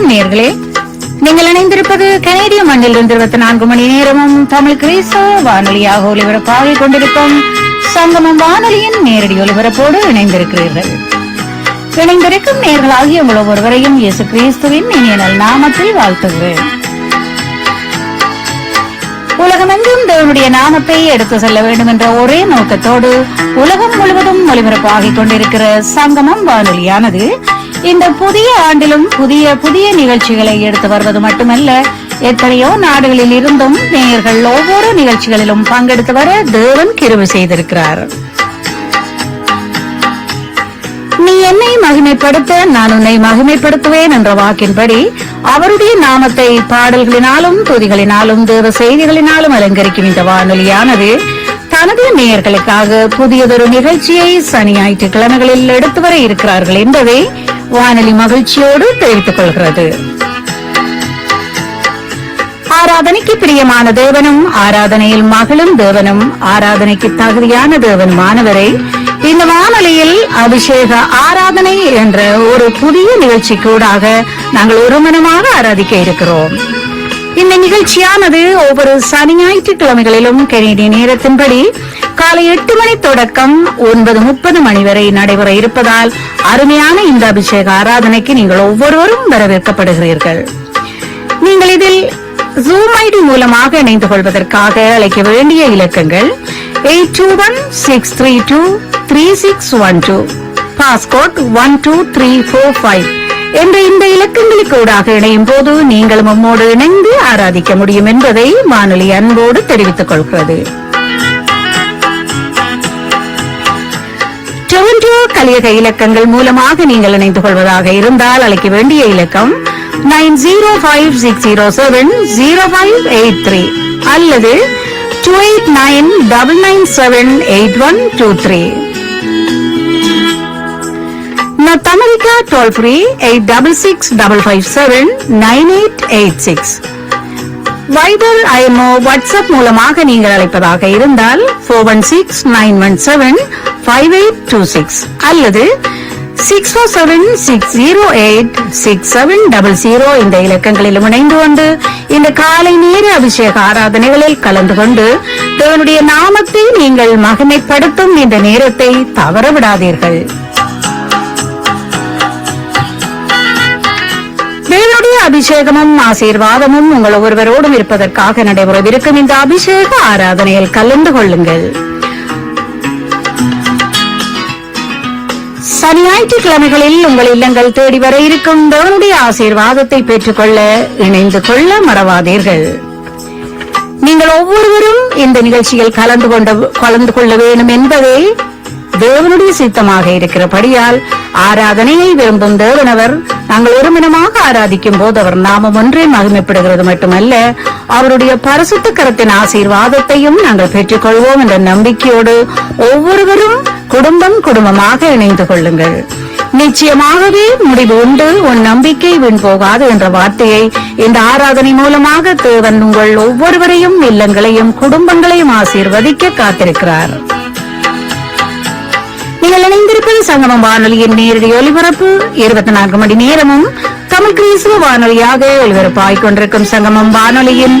நேயர்களே, நீங்கள் இணைந்திருப்பது கனேடிய மண்ணில் 24 மணி நேரமும் தமிழ் கிறிஸ்தவ வானொலியாக ஒலிபரப்பாகிக் கொண்டிருக்கும் சங்கமம் வானொலியின் நேரடி ஒலிபரப்போடு இணைந்திருக்கிறீர்கள். இணைந்திருக்கும் நேயர்களாகிய உங்கள் ஒவ்வொருவரையும் இயேசு கிறிஸ்துவின் இனிய நாமத்தில் வாழ்த்துகிறேன். உலகமெங்கும் தேவனுடைய நாமத்தை எடுத்து செல்ல வேண்டும் என்ற ஒரே நோக்கத்தோடு உலகம் முழுவதும் ஒலிபரப்பாகிக் கொண்டிருக்கிற சங்கமம் வானொலியானது இந்த புதிய ஆண்டிலும் புதிய புதிய நிகழ்ச்சிகளை எடுத்து வருவது மட்டுமல்ல, எத்தனையோ நாடுகளில் இருந்தும் நேயர்கள் ஒவ்வொரு நிகழ்ச்சிகளிலும் பங்கெடுத்து வர தேவன் கிருபை செய்திருக்கிறார். நீ என்னை மகிமைப்படுத்த நான் உன்னை மகிமைப்படுத்துவேன் என்ற வாக்கின்படி அவருடைய நாமத்தை பாடல்களினாலும் துதிகளினாலும் தேவ செய்திகளினாலும் அலங்கரிக்கும் இந்த வானொலியானது தனது நேயர்களுக்காக புதியதொரு நிகழ்ச்சியை சனி ஞாயிற்றுக்கிழமைகளில் எடுத்து வர இருக்கிறார்கள் என்பதை வானொலி மகிழ்ச்சியோடு தெரிவித்துக் கொள்கிறது. ஆராதனைக்கு பிரியமான தேவனும் ஆராதனையில் மகளும் தேவனும் ஆராதனைக்கு தகுதியான தேவனுமானவரை இந்த வானொலியில் அபிஷேக ஆராதனை என்ற ஒரு புதிய நிகழ்ச்சி கூடாக நாங்கள் ஒருமனமாக ஆராதிக்க இருக்கிறோம். இந்த நிகழ்ச்சியானது ஒவ்வொரு சனி ஞாயிற்றுக்கிழமைகளிலும் கனேடிய நேரத்தின்படி காலை 8 மணி தொடக்கம் 9:30 மணி வரை நடைபெற இருப்பதால் அருமையான இந்த அபிஷேக ஆராதனைக்கு நீங்கள் ஒவ்வொருவரும் வரவேற்கப்படுகிறீர்கள். நீங்கள் இதில் ஜூம் ஐடி மூலமாக இணைந்து கொள்வதற்காக அழைக்க வேண்டிய இலக்கங்கள் 8216323612, பாஸ்கோட் 12345 என்ற இந்த இலக்கங்களுக்கு ஊடாக இணையும் போது நீங்களும் நம்மோடு இணைந்து ஆராதிக்க முடியும் என்பதை வானொலி அன்போடு தெரிவித்துக் கொள்கிறது. டொரண்டோ கலியக இலக்கங்கள் மூலமாக நீங்கள் இணைந்து கொள்வதாக இருந்தால் அழைக்க வேண்டிய இலக்கம் 9056070583 அல்லது 2899978123. North America toll free 8665579886. Viber IMO WhatsApp மூலமாக நீங்கள் அழைப்பதாக இருந்தால் 4169175826 அல்லது 6476086700 இந்த இலக்கங்களிலும் இணைந்து கொண்டு இந்த காலை நேர அபிஷேக ஆராதனைகளில் கலந்து கொண்டு தேவனுடைய நாமத்தை நீங்கள் மகிமைப்படுத்தும் இந்த நேரத்தை தவறவிடாதீர்கள். தேவனுடைய அபிஷேகமும் ஆசீர்வாதமும் உங்கள் ஒவ்வொருவரோடும் இருப்பதற்காக நடைபெறவிருக்கும் இந்த அபிஷேக ஆராதனையில் கலந்து கொள்ளுங்கள். சனி ஞாயிற்றுக்கிழமைகளில் உங்கள் இல்லங்கள் தேடி வர இருக்கும் தேவனுடைய ஆசீர்வாதத்தை பெற்றுக்கொள்ள இணைந்து கொள்ள மறவாதீர்கள். நீங்கள் ஒவ்வொருவரும் இந்த நிகழ்ச்சியில் கலந்து கொள்ள வேண்டும் என்பதே தேவனுடைய சித்தமாக இருக்கிறபடியால் ஆராதனையை விரும்பும் தேவனவர் நாங்கள் ஒருமினமாக ஆராதிக்கும் போது அவர் நாமம் ஒன்றே மகிமைப்படுகிறது மட்டுமல்ல, அவருடைய பரிசுத்த கரத்தின் ஆசீர்வாதத்தையும் நாங்கள் பெற்றுக்கொள்வோம் என்ற நம்பிக்கையோடு ஒவ்வொருவரும் குடும்பமாக இணைந்து கொள்ளுங்கள். நிச்சயமாகவே முடிவு உண்டு, உன் நம்பிக்கை வீண் போகாது என்ற வார்த்தையை இந்த ஆராதனை மூலமாக தேவன் உங்கள் ஒவ்வொருவரையும் இல்லங்களையும் குடும்பங்களையும் ஆசீர்வதிக்க காத்திருக்கிறார். நீங்கள் இணைந்திருப்பது சங்கமம் வானொலியின் நேரடி ஒலிபரப்பு 24 மணி நேரமும் தமிழ் கிறிஸ்துவ வானொலியாக ஒலிபரப்பாகிக் கொண்டிருக்கும் சங்கமம் வானொலியின்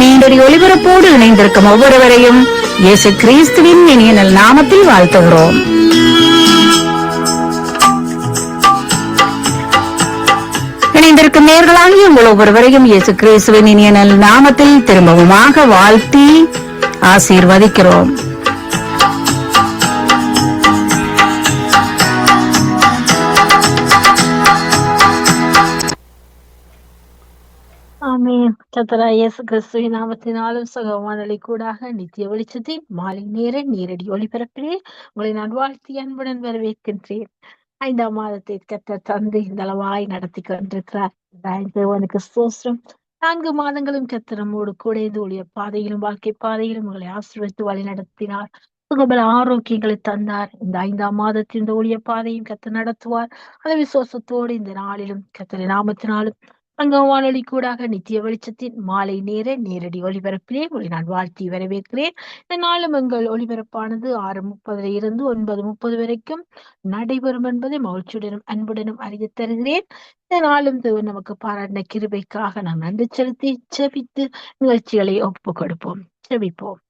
நேரடி ஒலிபரப்போடு இணைந்திருக்கும் ஒவ்வொருவரையும் இயேசு கிறிஸ்துவின் இனிய நாமத்தில் வாழ்த்துகிறோம். இணைந்திருக்கும் நேயர்களாகிய உங்கள் ஒவ்வொருவரையும் இயேசு கிறிஸ்துவின் இனிய நாமத்தில் திரும்பவுமாக வாழ்த்தி ஆசீர்வதிக்கிறோம். கர்த்தராகிய இயேசு கிறிஸ்துவின் நாமத்தினாலும் சகவானொலி கூடாக நித்திய வெளிச்சத்தின் மாலை நேர நேரடி ஒளிபரப்பிலே உங்களை நான் வாழ்த்தி அன்புடன் வரவேற்கின்றேன். 5ஆம் மாதத்தை கர்த்தர் தந்து இந்த அளவாய் நடத்தி கொண்டிருக்கிறார். தேவனுக்கு ஸ்தோத்திரம். 4 மாதங்களும் கர்த்தர் நம்மோடு கூட இந்த ஊழிய பாதையிலும் வாழ்க்கை பாதையிலும் உங்களை ஆசீர்வதித்து வழி நடத்தினார். சுகபல ஆரோக்கியங்களை தந்தார். இந்த 5ஆம் மாதத்தில் இந்த ஊழிய பாதையும் கர்த்தர் நடத்துவார். அந்த விசுவாசத்தோடு இந்த நாளிலும் கர்த்தரின் நாமத்தினாலும் சங்கம் வானொலி கூடாக நித்திய வெளிச்சத்தின் மாலை நேர நேரடி ஒளிபரப்பிலே உங்களை நான் வாழ்த்தி வரவேற்கிறேன். இந்த நாளும் எங்கள் ஒளிபரப்பானது 6:30 இருந்து 9:30 வரைக்கும் நடைபெறும் என்பதை மகிழ்ச்சியுடனும் அன்புடனும் அறிய தருகிறேன். இந்த நாளும் தேவன் நமக்கு பாராட்டின கிருபைக்காக நாம் நன்றி செலுத்தி ஜெபித்து நிகழ்ச்சிகளை ஒப்பு கொடுப்போம். ஜெபிப்போம்.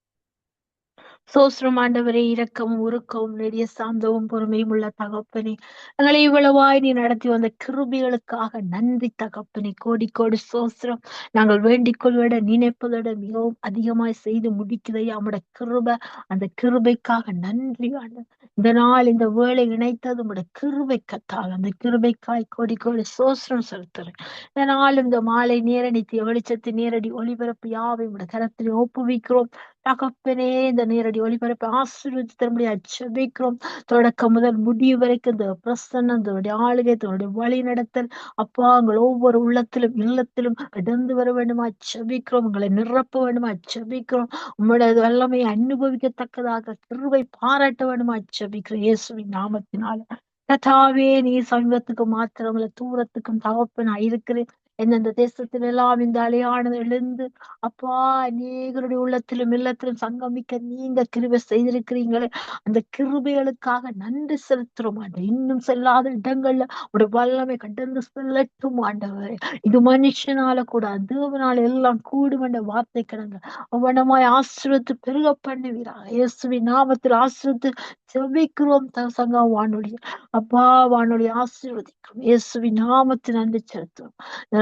சோஸ்திரம் ஆண்டவரே, இரக்கமும் உருக்கவும் நெடிய சாந்தவும் பொறுமையும் உள்ள தகப்பனே, எங்களை இவ்வளவாய் நீ நடத்தி வந்த கிருபிகளுக்காக நன்றி தகப்பனே. கோடி கோடி சோஸ்திரம். நாங்கள் வேண்டிக் கொள்வத நினைப்பதோட மிகவும் அதிகமாய் செய்து முடிக்கிறதையா உம்முடைய கிருபை. அந்த கிருபைக்காக நன்றி ஆண்டவர். இந்த நாள் இந்த வேளை இணைத்தது உம்முடைய கிருபை கத்தால் அந்த கிருபைக்காய் கோடி கோடி சோஸ்திரம் செலுத்துறேன். இந்த நாள் இந்த மாலை நேர நித்திய வெளிச்சத்து நேரடி ஒளிபரப்பு யாவை உம்முடைய கரத்தில் ஒப்புவிக்கிறோம் தகப்பனே. இந்த நேரடி ஒளிபரப்பை ஆசீர்வதித்து தரும்படியா ஜெபிக்கிறோம். தொடக்கம் முதல் முடிவு வரைக்கும் இந்த பிரசன்னம், தன்னுடைய ஆளுகை, தன்னுடைய வழி நடத்தல் அப்பா உங்கள் ஒவ்வொரு உள்ளத்திலும் இல்லத்திலும் கடந்து வர வேண்டுமா ஜெபிக்கிறோம். உங்களை நிரப்ப வேண்டுமா ஜெபிக்கிறோம். உம்முடைய வல்லமையை அனுபவிக்கத்தக்கதாக கிருபை பாராட்ட வேண்டுமா ஜெபிக்கிறோம் இயேசுவின் நாமத்தினால. கர்த்தாவே, நீ சமீபத்துக்கு மாத்திரமல்ல தூரத்துக்கும் தகப்பனா இருக்கிறேன். எந்தெந்த தேசத்தில் எல்லாம் இந்த அலையானது எழுந்து அப்பா அநேகருடைய உள்ளத்திலும் இல்லத்திலும் சங்கமிக்க நீங்க கிருபை செய்திருக்கிறீங்களே, அந்த கிருபைகளுக்காக நன்றி செலுத்துறோம் ஆண்டவர். இன்னும் செல்லாத இடங்கள்ல ஒரு வல்லமை கடந்து செல்லட்டும் ஆண்டவரே. இது மனுஷனால கூட தேவனால எல்லாம் கூடும் என்ற வார்த்தை கிடங்க அவனமாய் ஆசீர்வதித்து பெருக பண்ணுவீராக இயேசுவின் நாமத்தில் ஆசீர்வதித்து ஜெபிக்கிறோம். சங்கம் வானொலி அப்பா வானொலி ஆசீர்வதிக்கிறோம் இயேசுவின் நாமத்தில் நன்றி செலுத்துறோம்.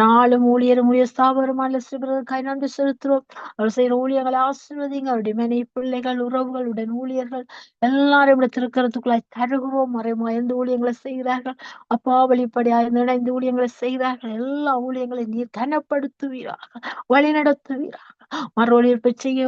நாளும் ஊழியரும் ஊழிய ஸ்தாபனமான சிறுவர்களுக்காய் நன்றி செலுத்துறோம். அவர் செய்யற ஊழியர்களை ஆசீர்வதிங்க. அவருடைய மனைவி பிள்ளைகள் உறவுகளுடன் ஊழியர்கள் எல்லாரும் திருக்கரத்துக்குள்ளாய் தருகிறோம். மறைமுக எந்த ஊழியங்களை செய்கிறார்கள் அப்பா வெளிப்படையா இணைந்து ஊழியங்களை செய்கிறார்கள். எல்லா ஊழியங்களையும் நீர் கனப்படுத்துவீராக, வழி நடத்துவீராக. மறுவழிப்பு செய்ய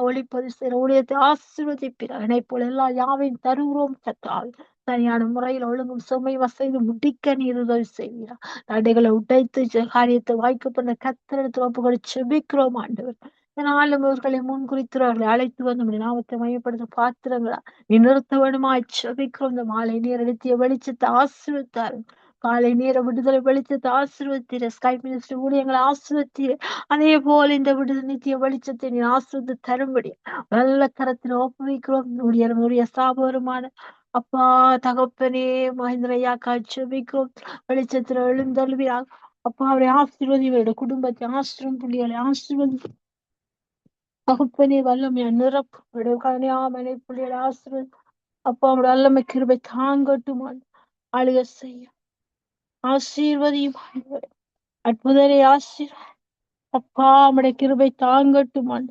ஒளிப்பதி செய்கிற ஊழியத்தை ஆசீர்வதிப்பீராக. இணைப்போல் எல்லா யாவையும் தருகிறோம் கத்தால் சரியான முறையில் ஒழுங்கும் சுமை வசதி முடிக்க நீர் உதவி செய்வீரா. தடைகளை உடைத்து காரியத்தை வாய்க்கப்பட்ட கத்திரத்து ஒப்புகளை செபிக்கிறோம் ஆண்டவர். இதனாலும் இவர்களை முன்குறித்தவர்களை அழைத்து வந்து நம்முடைய நாமத்தை மையப்படுத்த பாத்திரங்களா நீ நிறுத்த வேணுமா செபிக்கிறோம். இந்த மாலை நேர நித்திய வெளிச்சத்தை ஆசீர்வதித்தாரு. காலை நேர விடுதலை வெளிச்சத்தை ஆசீர்வதித்தீர. ஸ்கை மினிஸ்டர் ஊழியங்களை ஆசீர்வதித்தீர. அதே போல இந்த விடுதலை நித்திய வெளிச்சத்தை நீ ஆசீர்வதி தரும்படி நல்ல கரத்தில் ஒப்புவிக்கிறோம். ஊழிய ஸ்தாபகருமான அப்பா தகப்பனே மகேந்திரையா காட்சிபிக்கும் வெளிச்சத்துல எழுந்தல்வியா அப்பா அவரை ஆசீர்வதியோட குடும்பத்தை ஆசிரியம் புள்ளிகளை ஆசீர்வதி தகப்பனே வல்லமையா நிரப்பு கனியாமனை புள்ளிகளை ஆசீர்வதி அப்பா அவருடைய வல்லமை கிருபை தாங்கட்டுமான் ஆளுக செய்ய ஆசீர்வதியும் அற்புதரை ஆசீர்வதி அப்பா அவருடைய கிருபை தாங்கட்டுமான்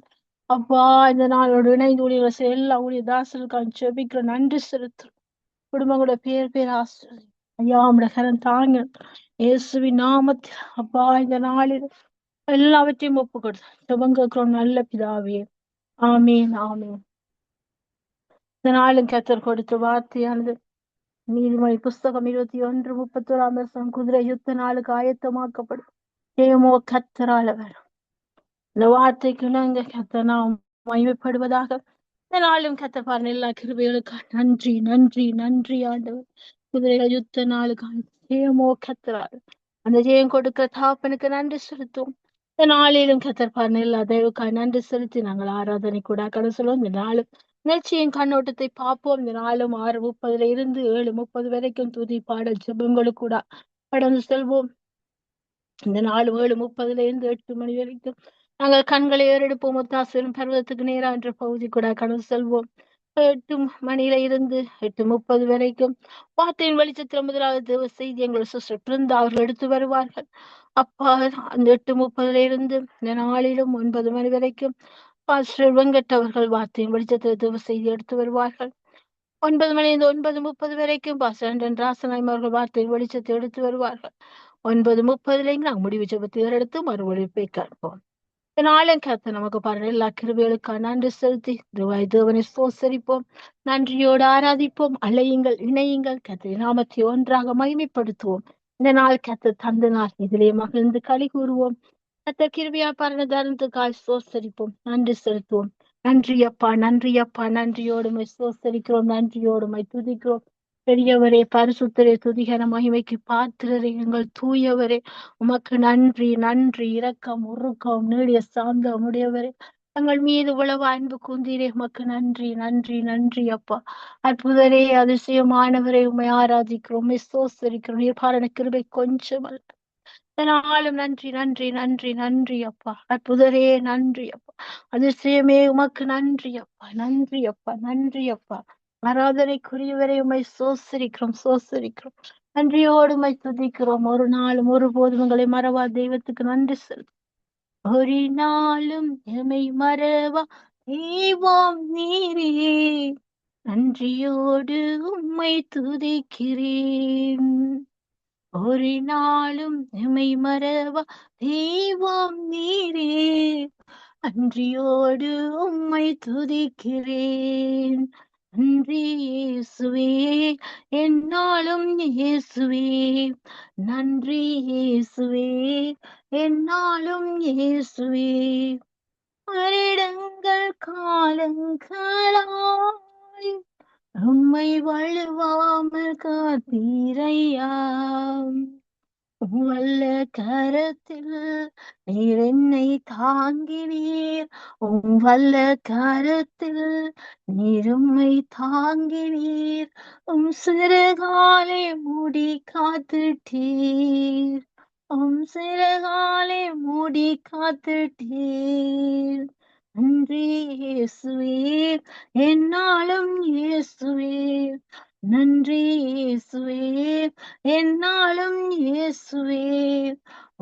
அப்பா இந்த நாளோட இணைந்து ஊழியர்கள் எல்லா ஊழிய தாசர்களுக்காக ஜெபிக்கிற நன்றி செலுத்துறோம். குடும்பங்களோட பேர் ஆசிரியர் ஐயா நம்முடைய கரம் தாங்க இயேசுவின் நாமத்தில் அப்பா இந்த நாளில் எல்லாவற்றையும் ஒப்பு கொடுத்து ஜெபம் நல்ல பிதாவே. ஆமீன் ஆமீன். இந்த நாளும் கர்த்தர் கொடுத்த வார்த்தையானது நீதிமொழி புஸ்தகம் 21:31 குதிரை யுத்த நாளுக்கு ஆயத்தமாக்கப்படும் ஜெயமோ கர்த்தரால் வரும். இந்த வார்த்தைக்கு இணங்க கர்த்தர் நாம் மகிமைப்படுவதாக. இந்த நாளும் கர்த்தர் பாருங்க எல்லா கிருபைகளுக்கு நன்றி நன்றி நன்றி ஆண்டவர். குதிரைகள் யுத்த நாளுக்கு ஜெயமோ கர்த்தரால் அந்த ஜெயம் கொடுக்கிற தாப்பனுக்கு நன்றி செலுத்தும். இந்த நாளிலும் கர்த்தர் பாருங்க எல்லா தெய்வுக்காக நன்றி செலுத்தி நாங்கள் ஆராதனை கூட கடை சொல்லுவோம். இந்த நாளும் நிகழ்ச்சியின் கண்ணோட்டத்தை பார்ப்போம். இந்த நாளும் 6:30 இருந்து 7:30 வரைக்கும் துதி பாடல் ஜெபங்களுக்கு கூட கடந்து செல்வோம். இந்த நாலு 7:30 இருந்து 8 மணி வரைக்கும் நாங்கள் கண்களை ஏறெடுப்போம். ஒத்தாசரும் பருவத்துக்கு நேரா என்ற பகுதி கூட கடந்து செல்வோம். 8 மணியில இருந்து 8:30 வரைக்கும் வார்த்தையின் வெளிச்சத்தில் முதலாவது செய்தி எங்கள் சிஸ்டர் பிருந்தா அவர்கள் எடுத்து வருவார்கள். அப்பா அந்த 8:30 இருந்து இந்த நாளிலும் 9 மணி வரைக்கும் பாஸ்டர் வெங்கட் அவர்கள் வார்த்தையின் வெளிச்சத்தில் தேவ செய்தி எடுத்து வருவார்கள். 9 மணியிலிருந்து 9:30 வரைக்கும் பாஸ்டர் ராசநாயம் அவர்கள் வார்த்தையின் வெளிச்சத்தை எடுத்து வருவார்கள். 9:30 நாங்கள் முடிவு ஜெபத்தை எடுத்து மறுவழிப்பை கேட்போம். நாளும் கர்த்தர் நமக்கு பாருங்க எல்லா கிருபைகளுக்காக நன்றி செலுத்தி தேவனை சோசரிப்போம், நன்றியோடு ஆராதிப்போம். அலையுங்கள், இணையுங்கள், கர்த்தரின் நாமத்தை ஒன்றாக மகிமைப்படுத்துவோம். இந்த நாள் கர்த்தர் தந்த நாள், இதிலே மகிழ்ந்து களி கூறுவோம். கர்த்தர் கிருபையா பாருங்க தருணத்துக்காய் சோசரிப்போம், நன்றி செலுத்துவோம். நன்றி அப்பா, நன்றி அப்பா, நன்றியோடுமை சோசரிக்கிறோம், நன்றியோடுமை துதிக்கிறோம். பெரியவரே, பரிசுத்தரே, துதிகர மகிமைக்கு பாத்திரரே, எங்கள் தூயவரே, உமக்கு நன்றி நன்றி. இரக்கம் உருக்கம் நீடிய சாந்தம் உடையவரே, எங்கள் மீது உளவு அன்பு கூந்தீரே, உமக்கு நன்றி நன்றி நன்றி அப்பா. அற்புதரே, அதிசயமானவரே, உம்மை ஆராதிக்கிறோம், உம்மை சோசரிக்கிறோம். நீர்பாரண கிருபை கொஞ்சம் அல்ல. இதனாலும் நன்றி நன்றி நன்றி நன்றி அப்பா. அற்புதரே நன்றி அப்பா. அதிசயமே உமக்கு நன்றி அப்பா, நன்றி அப்பா, நன்றி அப்பா. ஆராதனைக்குரியவரை உம்மை சோசரிக்கிறோம் சோசரிக்கிறோம். நன்றியோடு உம்மை துதிக்கிறோம். ஒரு நாளும் ஒருபோதும் உங்களை மறவா தெய்வத்துக்கு நன்றி செலுத்தும். ஒரு நாளும் எமை மறவா தெய்வம் நீரே, நன்றியோடு உம்மை துதிக்கிறேன். ஒரு நாளும் எமை மறவா தெய்வம் நீரே, நன்றியோடு உம்மை துதிக்கிறேன். நன்றி இயேசுவே, என்னாலும் இயேசுவே, நன்றி இயேசுவே, என்னாலும் இயேசுவே. வருடங்கள் காலங்களாய் உம்மை வழுவாமல் காத்தீரையா, வல்ல கரத்தில் நீர் என்னை தாங்கினீர். வல்ல கரத்தில் நீர் உம்மை தாங்கினீர். சிறுகாலை மூடி காத்துட்டீர். சிறுகாலை மூடி காத்துட்டீர். நன்றி இயேசுவே, என்னாலும் இயேசுவே, நன்றி இயேசுவே, என்னாலும் இயேசுவே.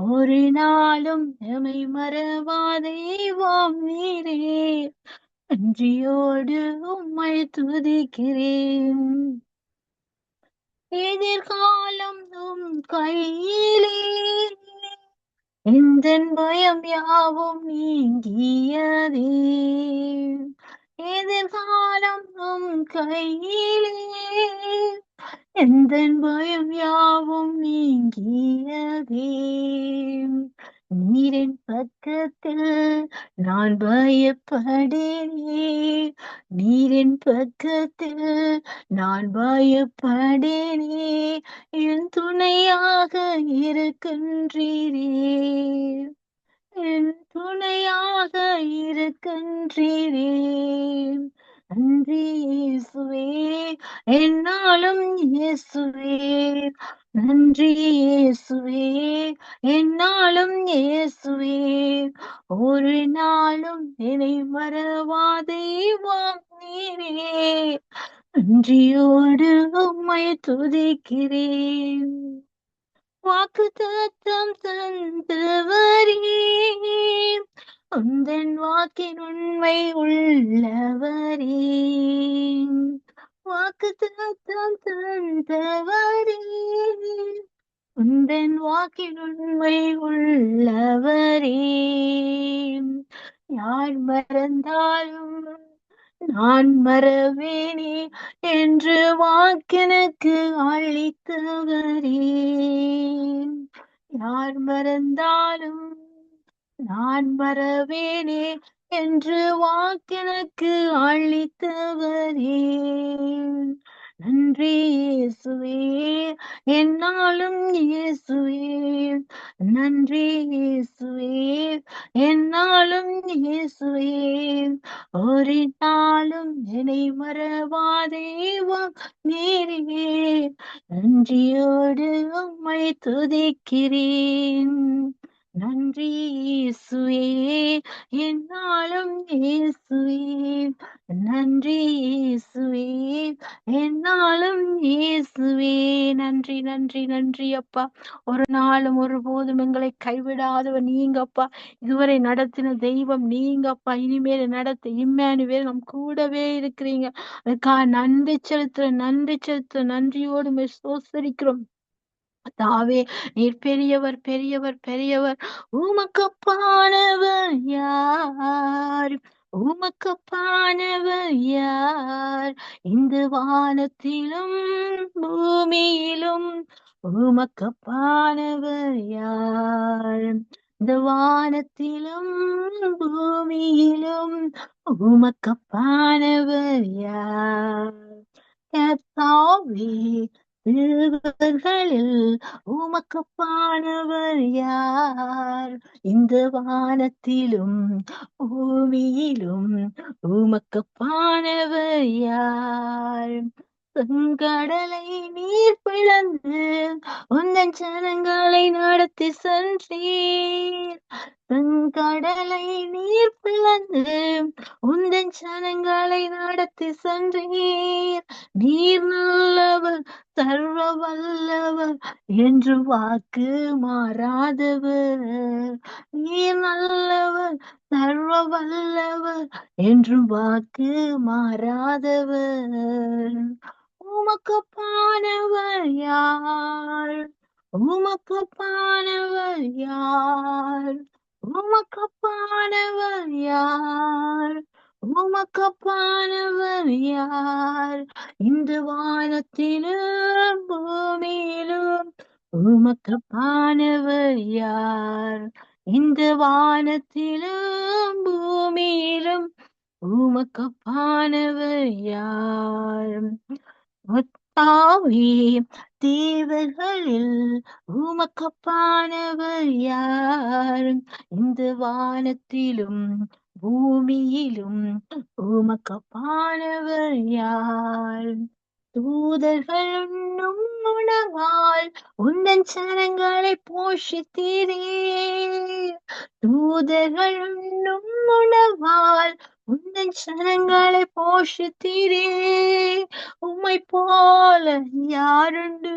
ஒரு நாளும் எமை மறவா தெய்வம் நீரே, நன்றியோடு உம்மை துதிக்கிறேன். எதிர்காலம் உம் கையிலே, எந்தன் பயம் யாவும் நீங்கியதே. எதிர்காலம் உம் கையிலே, எந்தன் பயம் யாவும் நீங்கியதே. நீரின் பக்கத்தில் நான் பயப்படேனே, நீரின் பக்கத்தில் நான் பயப்படேனே. என் துணையாக இருக்கின்றீரே, என் துணையாக இருக்கின்றீரே. நன்றி இயேசுவே, என்னாலும் இயேசுவே, நன்றி இயேசுவே, என்னாலும் இயேசுவே. ஒரு நாளும் என்னை மறவா தெய்வம் நீரே, நன்றியோடு உம்மை துதிக்கிறேன். வாக்குத்தத்தம் தந்தவரே, உந்தன் வாக்கின் உண்மை உள்ளவரே. வாக்குத்தத்தம் தந்தவரே, உந்தன் வாக்கின் உண்மை உள்ளவரே. யார் மறந்தாலும் நான் மறவேனே என்று வாக்கெனக்கு அளித்தவரே. யார் மறந்தாலும் நான் மறவேனே என்று வாக்கெனக்கு அளித்தவரே. நன்றி இயேசுவே, என்னாலும் இயேசுவே, நன்றி இயேசுவே, என்னாலும் இயேசுவே. ஒரு நாளும் என்னை மறவா தெய்வம் நீரே, நன்றியோடு உம்மை துதிக்கிறேன். நன்றி இயேசுவே, என்னாலும் இயேசுவே, நன்றி இயேசுவே, என்னாலும் இயேசுவே. நன்றி நன்றி நன்றி அப்பா. ஒரு நாளும் ஒருபோதும் எங்களை கைவிடாதவர் நீங்கப்பா. இதுவரை நடத்தின தெய்வம் நீங்கப்பா. இனிமேல் நடத்த இம்மானுவேல் நம் கூடவே இருக்கிறீங்க. அதுக்காக நன்றி செலுத்துற நன்றி செலுத்துற நன்றியோடு சோசரிக்கிறோம். தாவே, நீர் பெரியவர் பெரியவர் பெரியவர். உமக்கப்பானவர் யார்? உமக்கப்பானவர் யார்? இந்த வானத்திலும் பூமியிலும் உமக்கப்பானவர் யார்? இந்த வானத்திலும் பூமியிலும் உமக்கப்பானவர் யார்? கர்த்தாவே, தேவர்களில் உமக்குப்பானவர் யார்? இந்த வானத்திலும் பூமியிலும் உமக்குப்பானவர் யார்? செங்கடலை நீர் பிளந்து உந்தன் ஜனங்களை நடத்தி சென்றீர். செங்கடலை நீர் பிளந்து உந்தன் ஜனங்களை நடத்தி சென்றீர். நீர் நல்லவர், சர்வ வல்லவர், என்று வாக்கு மாறாதவர். நீர் நல்லவர், சர்வ வல்லவர், என்று வாக்கு மாறாதவர். உமக்குப்பானவர் யார்? உமக்குப்பானவர் யார்? உமக்குப்பானவர் யார்? உமக்குப்பானவர் யார்? இந்த வானத்திலும் பூமியிலும் உமக்குப்பானவர் யார்? இந்த வானத்திலும் பூமியிலும் உமக்குப்பானவர் யார்? கர்த்தாவே, தேவர்களில் உமக்குப்பானவர் யார்? இந்த வானத்திலும் பூமியிலும் உமக்குப்பானவர் யார்? தூதர்கள் உண்ணும் உணவால் உந்தன் ஜனங்களை போஷித்தீரே. தூதர்கள் உண்ணும் உணவால் உந்தன் ஜனங்களை போஷித்தீரே. உம்மை போல யாருண்டு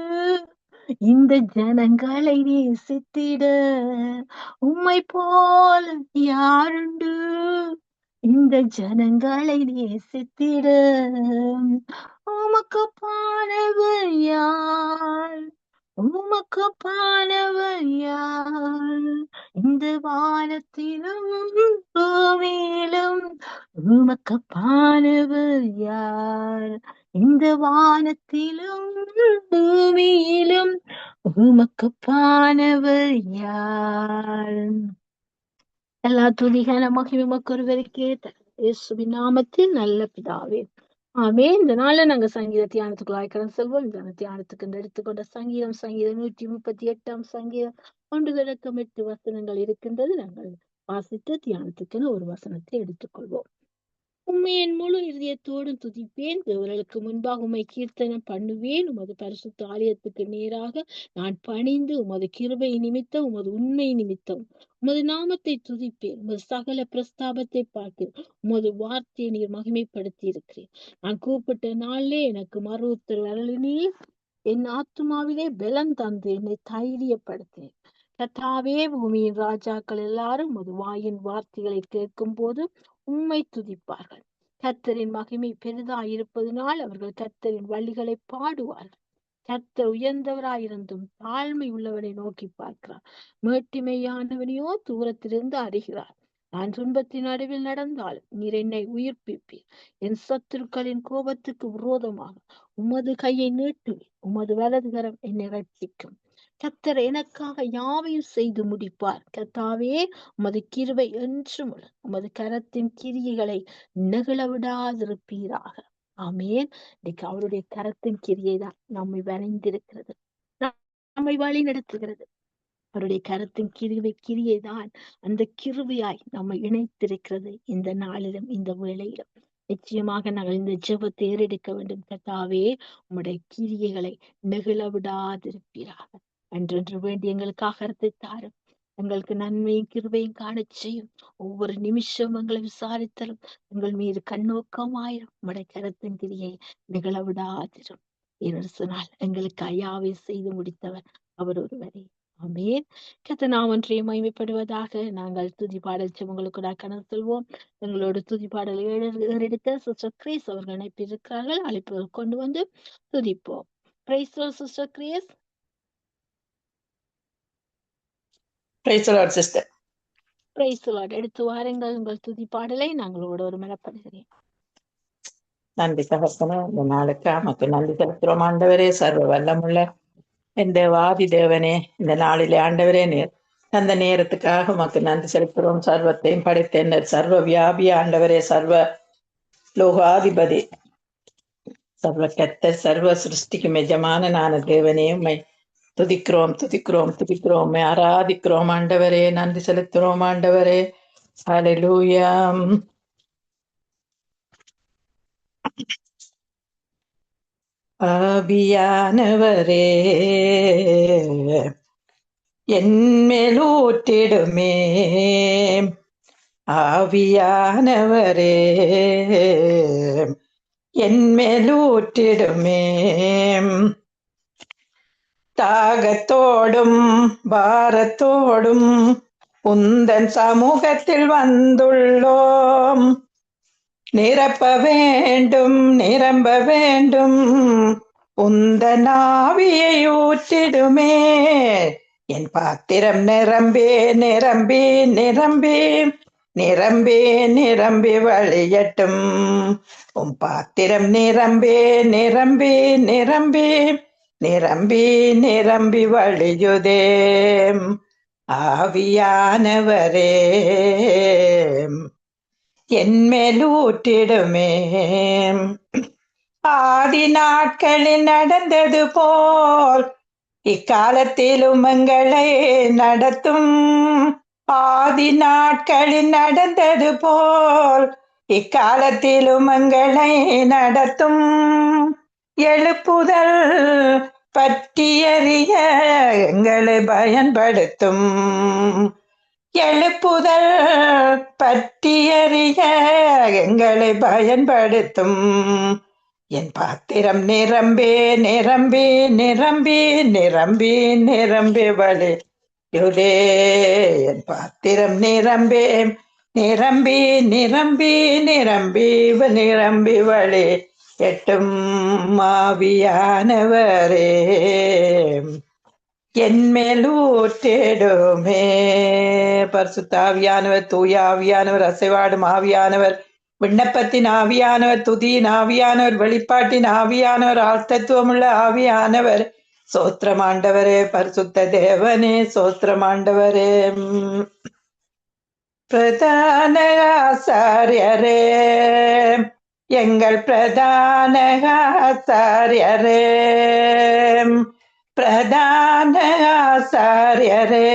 இந்த ஜனங்களை நேசித்திட? உம்மை போல யாருண்டு இந்த ஜனங்களை நேசித்திட? உமக்குப்பானவர் யார்? உமக்குப்பானவர் யார்? இந்த வானத்திலும் பூமியிலும் உமக்குப்பானவர் யார்? இந்த வானத்திலும் பூமியிலும் உமக்குப்பானவர் யார்? எல்லா துதிகான மகிமைக்கு ஒருவருக்கே இயேசுவின் நாமத்தில் நல்ல பிதாவே, ஆமே. இந்த நாள்ல நாங்க சங்கீத தியானத்துக்குள்ளாய் கடந்து செல்வோம். இந்த தியானத்துக்கு எடுத்துக்கொண்ட சங்கீதம் 138 சங்கீதம் 1-8 வசனங்கள் இருக்கின்றது. நாங்கள் வாசித்து தியானத்துக்குன்னு ஒரு வசனத்தை எடுத்துக்கொள்வோம். உம்மை என் முழு இதயத்தோடும் துதிப்பேன். தேவர்களுக்கு முன்பாக உம்மை கீர்த்தனம் பண்ணுவேன். உமது பரிசுத்த ஆலயத்துக்கு நேராக நான் பணிந்து உமது கிருபை நிமித்தம், உமது உண்மை நிமித்தம் உமது நாமத்தை துதிப்பேன். உமது சகல பிரஸ்தாபத்தை பார்த்து உமது வார்த்தையை நீர் மகிமைப்படுத்தி இருக்கிறேன். நான் கூப்பிட்ட நாளிலே எனக்கு மறு உத்தரவு அருளினீர். என் ஆத்துமாவிலே பலம் தந்து என்னை தைரியப்படுத்தேன். கர்த்தாவே, பூமியின் ராஜாக்கள் எல்லாரும் உமது வாயின் வார்த்தைகளை கேட்கும் போது உம்மை துதிப்பார்கள். கர்த்தரின் மகிமை பெரிதாயிருப்பதனால் அவர்கள் கர்த்தரின் வழிகளை பாடுவார்கள். கர்த்தர் உயர்ந்தவராயிருந்தும் தாழ்மை உள்ளவனை நோக்கி பார்க்கிறார். மேட்டிமையானவனையோ தூரத்திலிருந்து அறிகிறார். நான் துன்பத்தின் நடுவில் நடந்தாலும் நீர் என்னை உயிர்ப்பிப்பீர். என் சத்துருக்களின் கோபத்துக்கு விரோதமாக உமது கையை நீட்டுவீர். உமது வலதுகரம் என்னை ரட்சிக்கும். கர்த்தர் எனக்காக யாவையும் செய்து முடிப்பார். கர்த்தாவே, உமது கிருபை என்றும் உள்ளது. உமது கரத்தின் கிரியைகளை நெகிழ விடாதிருப்பீராக. ஆமேன். இன்னைக்கு அவருடைய கரத்தின் கிரியை தான் நம்மை வரைந்திருக்கிறது, நம்மை வழி நடத்துகிறது. அவருடைய கரத்தின் கிரியை தான் அந்த கிருபையாய் நம்மை இணைத்திருக்கிறது. இந்த நாளிலும் இந்த வேளையிலும் நிச்சயமாக நாங்கள் இந்த ஜெபத்தை ஏறெடுக்க வேண்டும். கர்த்தாவே, உம்முடைய கிரியைகளை நெகிழ விடாதிருப்பீராக. அன்றென்று வேண்டி எங்களுக்காக கருத்தை தாரும். எங்களுக்கு நன்மையும் கிருபையும் காண செய்யும். ஒவ்வொரு நிமிஷம் எங்களை விசாரித்தலும் எங்கள் மீது கண்ணோக்கமாயிரும். உம்முடைய கரத்தின் கிரியை நிகழ விடாதிரும். நாள் எங்களுக்கு ஐயாவை செய்து முடித்தவர் அவர் ஒருவரே. ஆமேன். கர்த்தர் நாமம் ஒன்றே மகிமைப்படுவதாக. நாங்கள் துதி பாடல் ஜெபங்களுக்கு கடந்து செல்வோம். எங்களோட துதி பாடல் ஏறெடுக்க சிஸ்டர் கிரேஸ் அவர்கள் அனுப்பியிருக்கிறார்கள். அழைப்புகள் கொண்டு வந்து துதிப்போம். Praise the Lord sister grace. Praise the Lord sister. Praise the Lord. எடுத்து வாருங்கள் உங்கள் துதி பாடலை. நாங்களோட ஒரு மனப்படுகிறேன். நன்றி தகப்பனே, இந்த நாளுக்கு நமக்கு நன்றி செலுத்துறோம். ஆண்டவரே, சர்வ வல்லமுள்ள என் தேவாதி தேவனே, இந்த நாளிலே ஆண்டவரே நீர் அந்த நேரத்துக்காக உமக்கு நன்றி செலுத்துறோம். சர்வத்தையும் படைத்தேன் சர்வ வியாபி ஆண்டவரே, சர்வ லோகாதிபதி சர்வ சர்வ சிருஷ்டிக்கும் எஜமானனான தேவனே உம்மை துதிக்கிறோம் துதிக்கிறோம் துதிக்கிறோம் உம்மை ஆராதிக்கிறோம் ஆண்டவரே, நன்றி செலுத்துகிறோம் ஆண்டவரே. ஹalleluya. ஆவியானவரே என்மேல் ஊற்றிடுமே, ஆவியானவரே என்மேல் ஊற்றிடுமே. தாகத்தோடும் பாரத்தோடும் உந்தன் சமூகத்தில் வந்துள்ளோம். நிரப்ப வேண்டும் நிரம்ப வேண்டும், உந்தன் ஆவியை ஊற்றிடுமே. என் பாத்திரம் நிரம்பி நிரம்பி நிரம்பி நிரம்பி நிரம்பி வழியட்டும். உன் பாத்திரம் நிரம்பி நிரம்பி நிரம்பி நிரம்பி நிரம்பி வழியுதே. ஆவியானவரே என்மேல் ஊற்றிடுமே. ஆதி நாட்களில் நடந்தது போல் இக்காலத்திலும் எங்களை நடத்தும். ஆதி நாட்களில் நடந்தது போல் இக்காலத்திலும் எங்களை நடத்தும். எழுப்புதல் பற்றியறிய எங்களை பயன்படுத்தும். எழுப்புதல் பற்றியறிய எங்களை பயன்படுத்தும். என் பாத்திரம் நிரம்பி நிரம்பி நிரம்பி நிரம்பி நிரம்பி வழியுதே. என் பாத்திரம் நிரம்பி நிரம்பி நிரம்பி நிரம்பி நிரம்பி வழி எட்டும். ஆவியானவரே என்மேல் ஊற்றிடுமே. பரிசுத்த ஆவியானவர், தூய ஆவியானவர், அசைவாடும் ஆவியானவர், விண்ணப்பத்தின் ஆவியானவர், துதியின் ஆவியானவர், வெளிப்பாட்டின் ஆவியானவர், ஆழ்த்தத்துவமுள்ள ஆவியானவர், சோத்திரமாண்டவரே, பரிசுத்த தேவனே, சோத்திரமாண்டவரே. பிரதான ஆசாரியரே, எங்கள் பிரதான ஆசாரியரே, பிரதான ஆசாரியரே,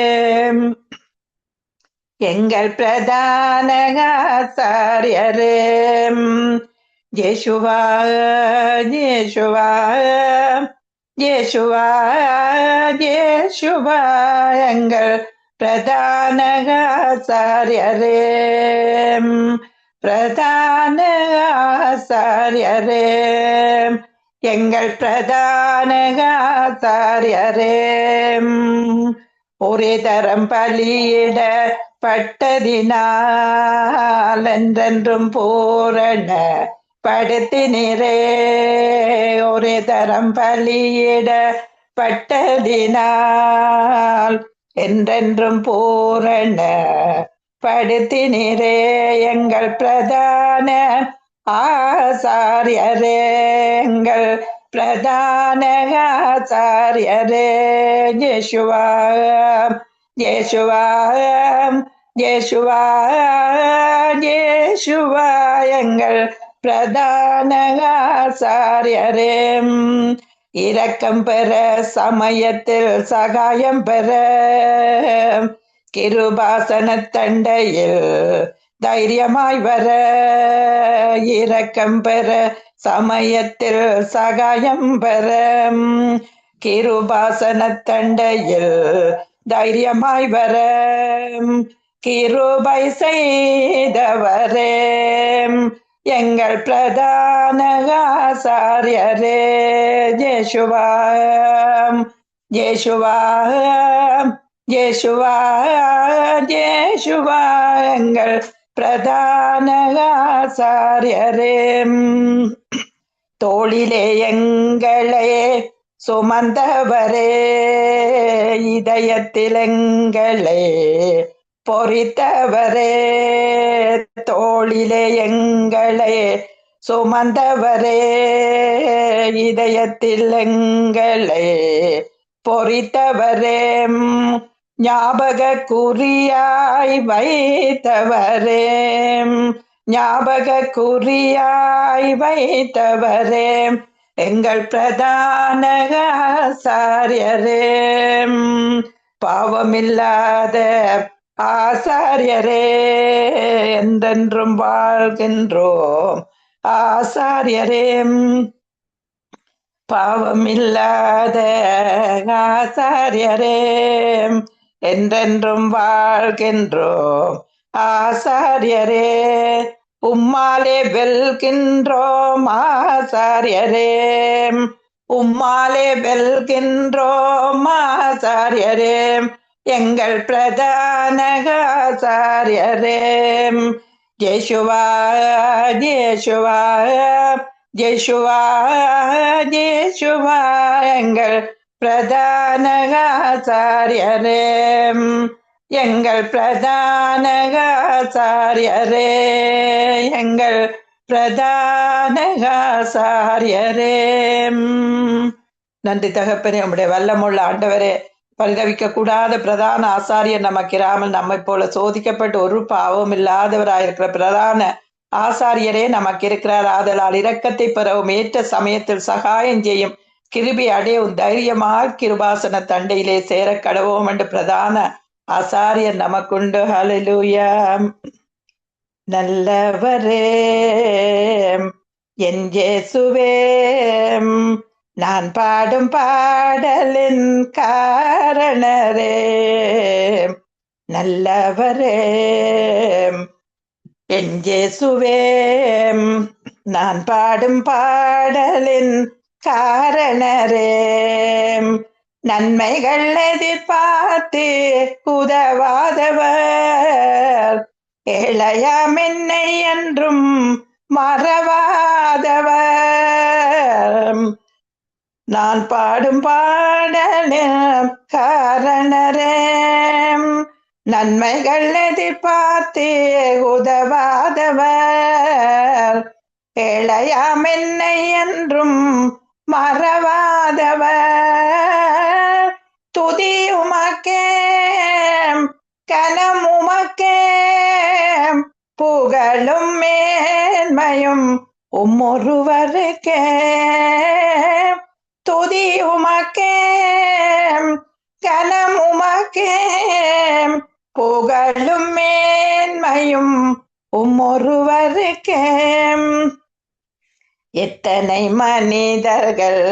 எங்கள் பிரதான ஆசாரியரே. இயேசுவா இயேசுவா இயேசுவா இயேசுவா எங்கள் பிரதான ஆசாரியரே, பிரதான ஆசாரியரே, எங்கள் பிரதான ஆசாரியரே. ஒரே தரம் பலியிட பட்டதினால் என்றென்றும் பூரண படுத்தினரே. ஒரே தரம் பலியிட பட்டதினால் என்றென்றும் பூரண படுத்தினரே. எங்கள் பிரதான ஆசாரியரே, எங்கள் பிரதான ஆசாரியரே. இயேசுவா இயேசுவா இயேசுவா இயேசுவா எங்கள் பிரதான ஆசாரியரே. இரக்கம் பெற சமயத்தில் சகாயம் பெற கிருபாசன தண்டையில் தைரியமாய் வர. இரக்கம் பெற சமயத்தில் சகாயம் பெற கிருபாசன தண்டையில் தைரியமாய் வர. கிருபை செய்தவரே, எங்கள் பிரதான ஆசாரியரே. இயேசுவா இயேசுவா இயேசுவா இயேசுவா எங்கள் பிரதான ஆசாரியரே. தோளிலே எங்களை சுமந்தவரே, இதயத்தில் எங்களை பொறித்தவரே. தோளிலே எங்களை சுமந்தவரே, இதயத்தில் எங்களை பொறித்தவரே. ஞாபக குறியாய் வைத்தவரே, ஞாபக குறியாய் வைத்தவரே. எங்கள் பிரதான ஆசாரியரே, பாவமில்லாத ஆசாரியரே, என்றென்றும் வாழ்கின்றோம் ஆசாரியரே, பாவமில்லாத ஆசாரியரே, என்றென்றும் வாழ்கின்றோம் ஆசாரியரே, உம்மாலே வெல்கின்றோம் ஆசாரியரே, உம்மாலே வெல்கின்றோம் ஆசாரியரே, எங்கள் பிரதான ஆசாரியரே, யேசுவா யேசுவா யேசுவா யேசுவா, எங்கள் பிரதான ஆசாரியரே, எங்கள் பிரதான ஆசாரியரே, எங்கள் பிரதான ஆசாரியரே. நன்றி தகப்பனே, உம்முடைய வல்லமுள்ள ஆண்டவரே, பரிதவிக்க கூடாத பிரதான ஆசாரியர் நமக்கு இராமல் நம்மை போல சோதிக்கப்பட்டு ஒரு பாவம் இல்லாதவராயிருக்கிற பிரதான ஆசாரியரே நமக்கு இருக்கிறார். ஆதலால் இரக்கத்தை பெறவும் ஏற்ற சமயத்தில் சகாயம் செய்யும் கிருபை அடையவும் தைரியமாக கிருபாசன தண்டையிலே சேர கடவோம் என்று பிரதான ஆசாரியர் நமக்குண்டு. ஹல்லேலூயா. நல்லவரே என் இயேசுவே, நான் பாடும் பாடலின் காரணரே, நல்லவரே என் இயேசுவே, நான் பாடும் பாடலின் காரணரே, நன்மைகள் எதிர்பார்த்து உதவாதவர், ஏழையாம் என்னை என்றும் மறவாதவர், நான் பாடும் பாடலின் காரணரே, நன்மைகள் எதிர்பார்த்து உதவாதவர், ஏழையாம் என்னை என்றும் மறவாதவர், துதி உமக்கே கனம் உமக்கே, புகழும் மேன்மையும் உம்மொருவருக்கே, துதி உமக்கே கனம் உமக்கே, புகழும் மேன்மையும் உம்மொருவருக்கே. எத்தனை மனிதர்கள்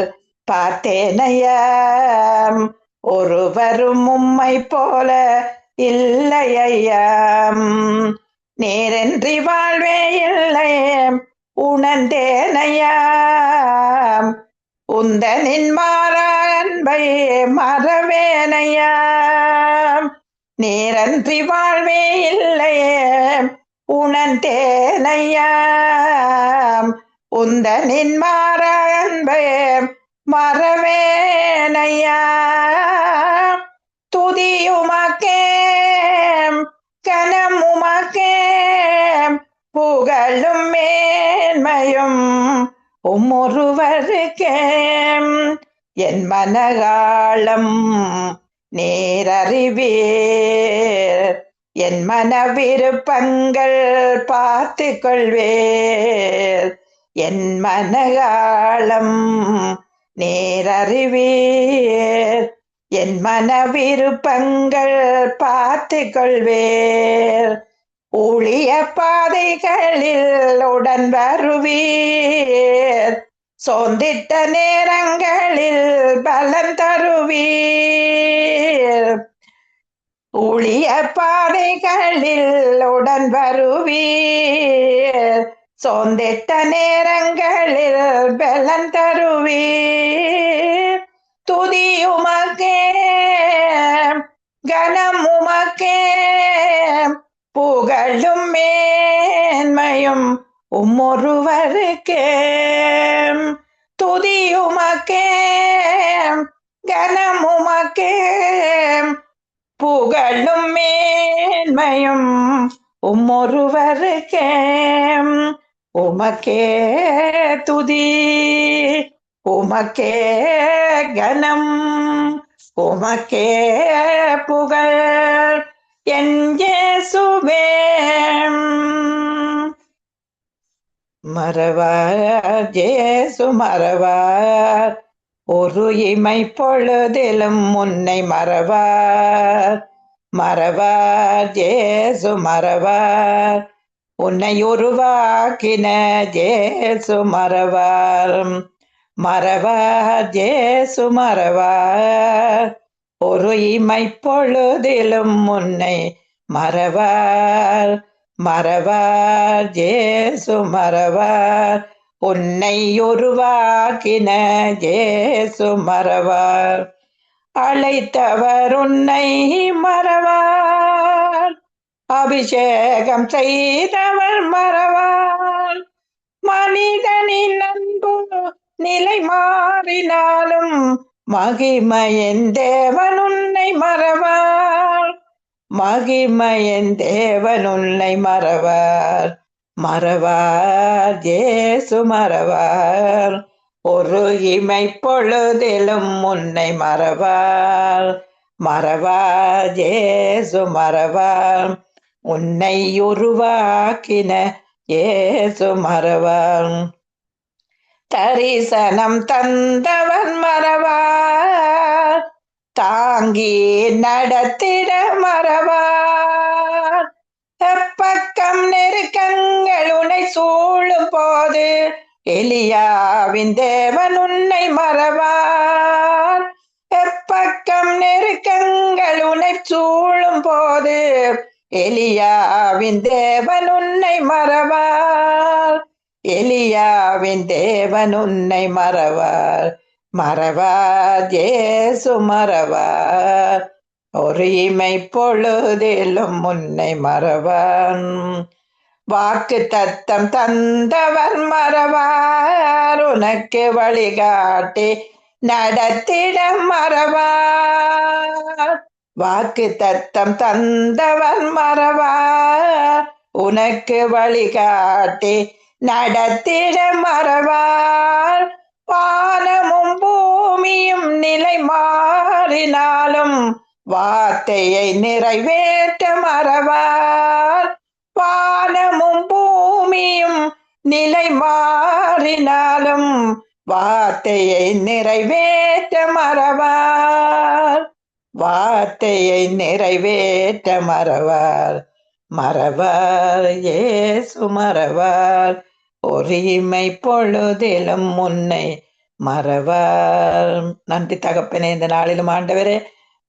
பார்த்தேனையா, ஒருவரும் உம்மை போல இல்லையா, நேரென்றி வாழ்வே இல்லை உணர்ந்தேனையா, உந்தனின் மாறா அன்பை மறவேனையா, நேரன்றி வாழ்வே இல்லையே உணர்ந்தேனையா, உந்தனின் மாறா அன்பை மறவேனையா, துதி உமக்கே கனம் உமக்கே, புகழும் மேன்மையும் உம்மொருவருக்கே, என் மனகாலம் நேரறிவீர், என் மன விருப்பங்கள் பார்த்து கொள்வேர், என் மனகாலம் நேரறிவீர், என் மன விருப்பங்கள் பார்த்து கொள்வேர், ஊழிய பாதைகளில் உடன் வருவீர், சோர்ந்திட்ட நேரங்களில் பலம் தருவீர், ஊழிய பாதைகளில் உடன் வருவீர், சோர்ந்திட்ட நேரங்களில் பலம் தருவீர், துதி உமக்கே கனம் உமக்கே, புகழும் மேன்மையும் உம்மொருவருக்கே, துதி உமக்கே கனம் உமக்கே, புகழும் மேன்மையும் உம்மொருவருக்கே, உமக்கே துதி உமக்கே கனம் உமக்கே புகழ் என் இயேசுவே. மறவார் ஜேசு மறவார், ஒரு இமை பொழுதிலும் முன்னை மறவார். மறவார் ஜேசு மறவார், உன்னை உருவாக்கின ஜேசு மறவார். மறவார் ஜேசு மறவார், ஒரு இமை பொழுதிலும் முன்னை மறவார். மறவார் ஜேசு மறவார், உன்னை உருவாக்கின ஜேசு மறவார். அழைத்தவர் உன்னை மறவார், அபிஷேகம் செய்தவர் மறவார். மனிதனின் அன்பு நிலை மாறினாலும் மகிமையின் தேவன் உன்னை மறவார். மகிமையின் தேவன் உன்னை மறவார். மறவார் ஜேசு மறவார், ஒரு இமை பொழுதிலும் உன்னை மறவார். மறவார் ஜேசு மறவார், உன்னை உருவாக்கின ஜேசு மறவார். தரிசனம் தந்தவன் மறவார், தாங்கி நடத்திட மறவார். எப்பக்கம் நெருக்கங்கள் உன்னை சூழும் போது எலியாவின் தேவன் உன்னை மறவார். எப்பக்கம் நெருக்கங்கள் உன்னை சூழும் போது எலியாவின் தேவன் உன்னை மறவார். எலியாவின் தேவன் உன்னை மறவார். மறவார் ஜேசு மறவார், ஒரு இமை பொழுதிலும் உன்னை மறவான். வாக்கு தத்தம் தந்தவர் மறவார், உனக்கு வழிகாட்டி நடத்திட மறவார். வாக்கு தத்தம் தந்தவர் மறவார், உனக்கு வழிகாட்டி நடத்திட மறவார். வானமும் பூமியும் நிலை மாறினாலும் வார்த்தையை நிறைவேற்ற மறவார். வானமும் பூமியும் நிலை மாறினாலும் வார்த்தையை நிறைவேற்ற மறவார். வார்த்தையை நிறைவேற்ற மறவார். மறவார் இயேசு மறவார், ஒரு இமை பொழுதிலும் முன்னை மறவார். நன்றி தகப்பனே, இந்த நாளிலும் ஆண்டவரே,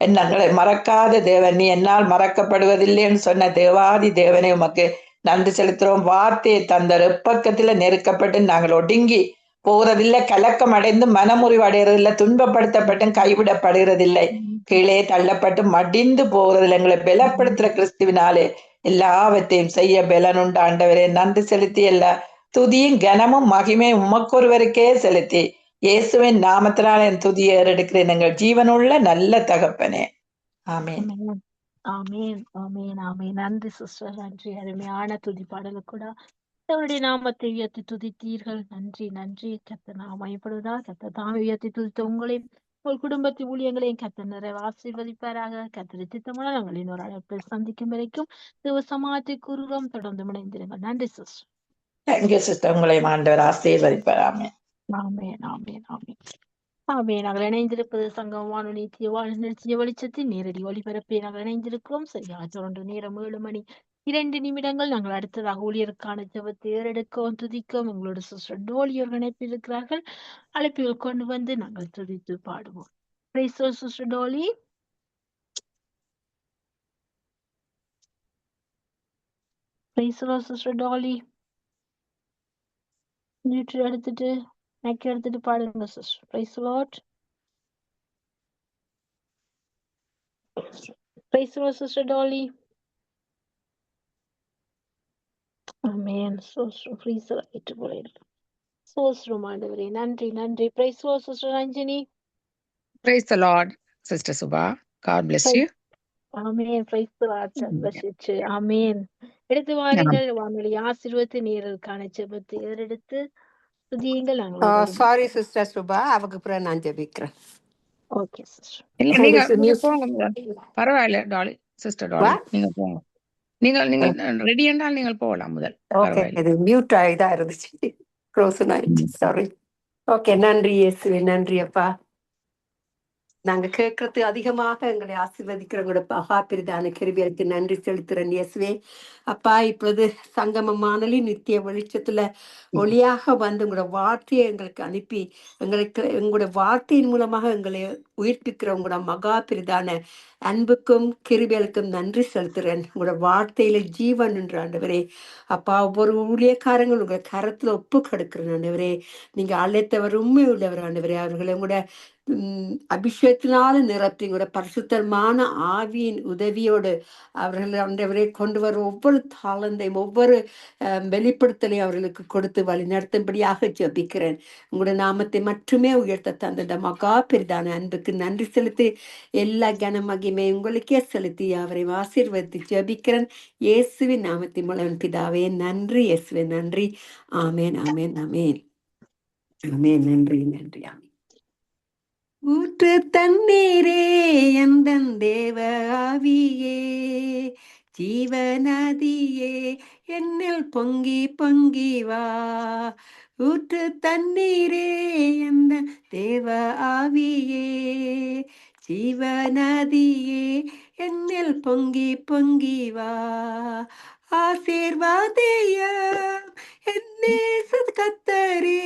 எங்களை மறக்காத தேவன், நீ என்னால் மறக்கப்படுவதில்லைன்னு சொன்ன தேவாதி தேவனே உமக்கு நன்றி செலுத்துறோம். வார்த்தையை தந்த எப்பக்கத்துல நெருக்கப்பட்டு நாங்கள் ஒடுங்கி போறதில்லை, கலக்கம் அடைந்து மனமுறிவு அடைகிறதில்லை, துன்பப்படுத்தப்பட்டும் கைவிடப்படுகிறதில்லை, கீழே தள்ளப்பட்டு மடிந்து போகிறதில்லை. எங்களை பலப்படுத்துற கிறிஸ்துவினாலே எல்லாவற்றையும் செய்ய பலனுண்டு ஆண்டவரே. நன்றி செலுத்தி எல்லா துதியும் கனமும் மகிமையும் உமக்கொருவருக்கே செலுத்தி இயேசுவின் நாமத்தினால் என் துதியை ஏறெடுக்கிறேன் எங்கள் ஜீவனுள்ள நல்ல தகப்பனே. ஆமேன். ஆமேன் ஆமேன் ஆமேன். நன்றி சிஸ்டர், நன்றி. அருமையான துதி பாடலு கூட அவருடைய நாமத்தை உயர்த்தி துதித்தீர்கள். நன்றி நன்றி. கர்த்தர் நாமம் மகிமைப்படுவதா. கர்த்தர் தாமே உயர்த்தி துதித்த உங்களையும் உங்கள் குடும்பத்தின் ஊழியங்களையும் கர்த்தர் நிறைய ஆசீர்வதிப்பாராக. கர்த்தர் சித்தமான நாங்கள் இன்னொரு அழைப்பில் சந்திக்கும் வரைக்கும் தேவ சமாஜத்தை கூறுகிறோம். தொடர்ந்து இணைந்திருங்கள். நன்றி சிஸ்டர். தேங்க்யூ சிஸ்டர், உங்களையும் ஆண்டவர் ஆசீர்வதிப்பார். ஆமேன் ஆமேன் ஆமேன் ஆமேன் ஆமேன். நாங்கள் இணைந்திருப்பது சங்கம் வானொலி நித்திய வெளிச்சத்தின் நேரடி ஒளிபரப்பை நாங்கள் இணைந்திருக்கிறோம். சரியாக தொடர்ந்து நேரம் 7:02 நாங்கள் அடுத்ததாக ஊழியருக்கான ஜெபத்தை ஏறெடுக்கவும் துதிக்கவும் எங்களோட சிஸ்டர் டோலி ஒரு இணைப்பில் இருக்கிறார்கள். அழைப்பில் கொண்டு வந்து நாங்கள் துதித்து பாடுவோம். பிரைஸ் தி லார்ட் சிஸ்டர் டோலி. பிரைஸ் தி லார்ட் சிஸ்டர் டோலி. மியூட் எடுத்துட்டு மைக் எடுத்துட்டு பாடுங்க சிஸ்டர். பிரைஸ் தி லார்ட். பிரைஸ் தி Lord sister Dolly. Amen. Freezer ஆயிட்டு போயிடலாம். சோஸ்ரம் ஆண்டவரே, நன்றி நன்றி. பிரைஸ் தி லார்ட் சிஸ்டர் Ranjini. Praise the Lord, Sister Subha. God bless you. Amen. Praise the Lord. சந்தோஷிச்சு. ஆமென். எடுத்து வாருங்கள் வானொலி ஆசீர்வாதத்தை நேரலுக்கான ஜெபத்தை ஏறெடுத்து துதியுங்கள். நாங்கள் சாரி சிஸ்டர் சுபா, அவக்கு அப்புறம் நான் ஜெபிக்கிறேன். Okay sister. இல்ல நீங்க போங்க. பரவாயில்ல டாலி, சிஸ்டர் டாலி, நீங்க போங்க. நீங்கள் நீங்கள் ரெடி என்றால் நீங்கள் போகலாம் முதல். ஓகே, பரவாயில்லை. இது மியூட் இதா இருந்துச்சு, க்ளோஸ் ஆயிடுச்சு, சாரி. ஓகே, நன்றி இயேசுவே, நன்றி அப்பா. நாங்க கேட்கறது அதிகமாக எங்களை ஆசீர்வதிக்கிறவங்களோட மகாபிரிதான கிருபியருக்கு நன்றி செலுத்துறேன் இயேசுவே. அப்பா, இப்பொழுது சங்கம வானொலி நித்திய வெளிச்சத்துல ஒளியாக வந்து உங்களோட வார்த்தையை எங்களுக்கு அனுப்பி எங்களோட வார்த்தையின் மூலமாக எங்களை உயிர்ப்பிக்கிற உங்களோட மகாபிரிதான அன்புக்கும் கிருபியலுக்கும் நன்றி செலுத்துறேன். உங்களோட வார்த்தையில ஜீவன் என்று ஆண்டவரே. அப்பா, ஒவ்வொரு ஊழியக்காரங்களும் உங்களோட கரத்துல ஒப்பு கொடுக்கிறேன் ஆண்டவரே. நீங்க அழைத்தவர் உண்மை உள்ளவர் ஆண்டவரே. அவர்களை உங்களோட அபிஷேகத்தினால நிரப்பி கூட பரிசுத்தமான ஆவியின் உதவியோடு அவர்கள் ஆண்டவரை கொண்டு வரும் ஒவ்வொரு தாளந்தையும் ஒவ்வொரு வெளிப்படுத்தலையும் அவர்களுக்கு கொடுத்து வழி நடத்தும்படியாக ஜெபிக்கிறேன். உங்களோட நாமத்தை மட்டுமே உயர்த்த தந்த மகா பெரிதான அன்புக்கு நன்றி செலுத்தி எல்லா கன மகிமை உங்களுக்கே செலுத்தி அவரை ஆசீர்வதித்து ஜெபிக்கிறேன் இயேசுவின் நாமத்தின் மூலம் பிதாவே. நன்றி இயேசுவே, நன்றி. ஆமேன், ஆமேன், ஆமேன், ஆமேன். நன்றி, நன்றி, ஆமேன். ஊற்று தண்ணீரே எந்தன் தேவ ஆவியே, ஜீவநதியே என்னில் பொங்கி பொங்கி வா. ஊற்று தண்ணீரே எந்த தேவ ஆவியே, ஜீவநதியே என்னில் பொங்கி பொங்கி வா. ஆசீர்வாதேயம் என்னே கத்தரே,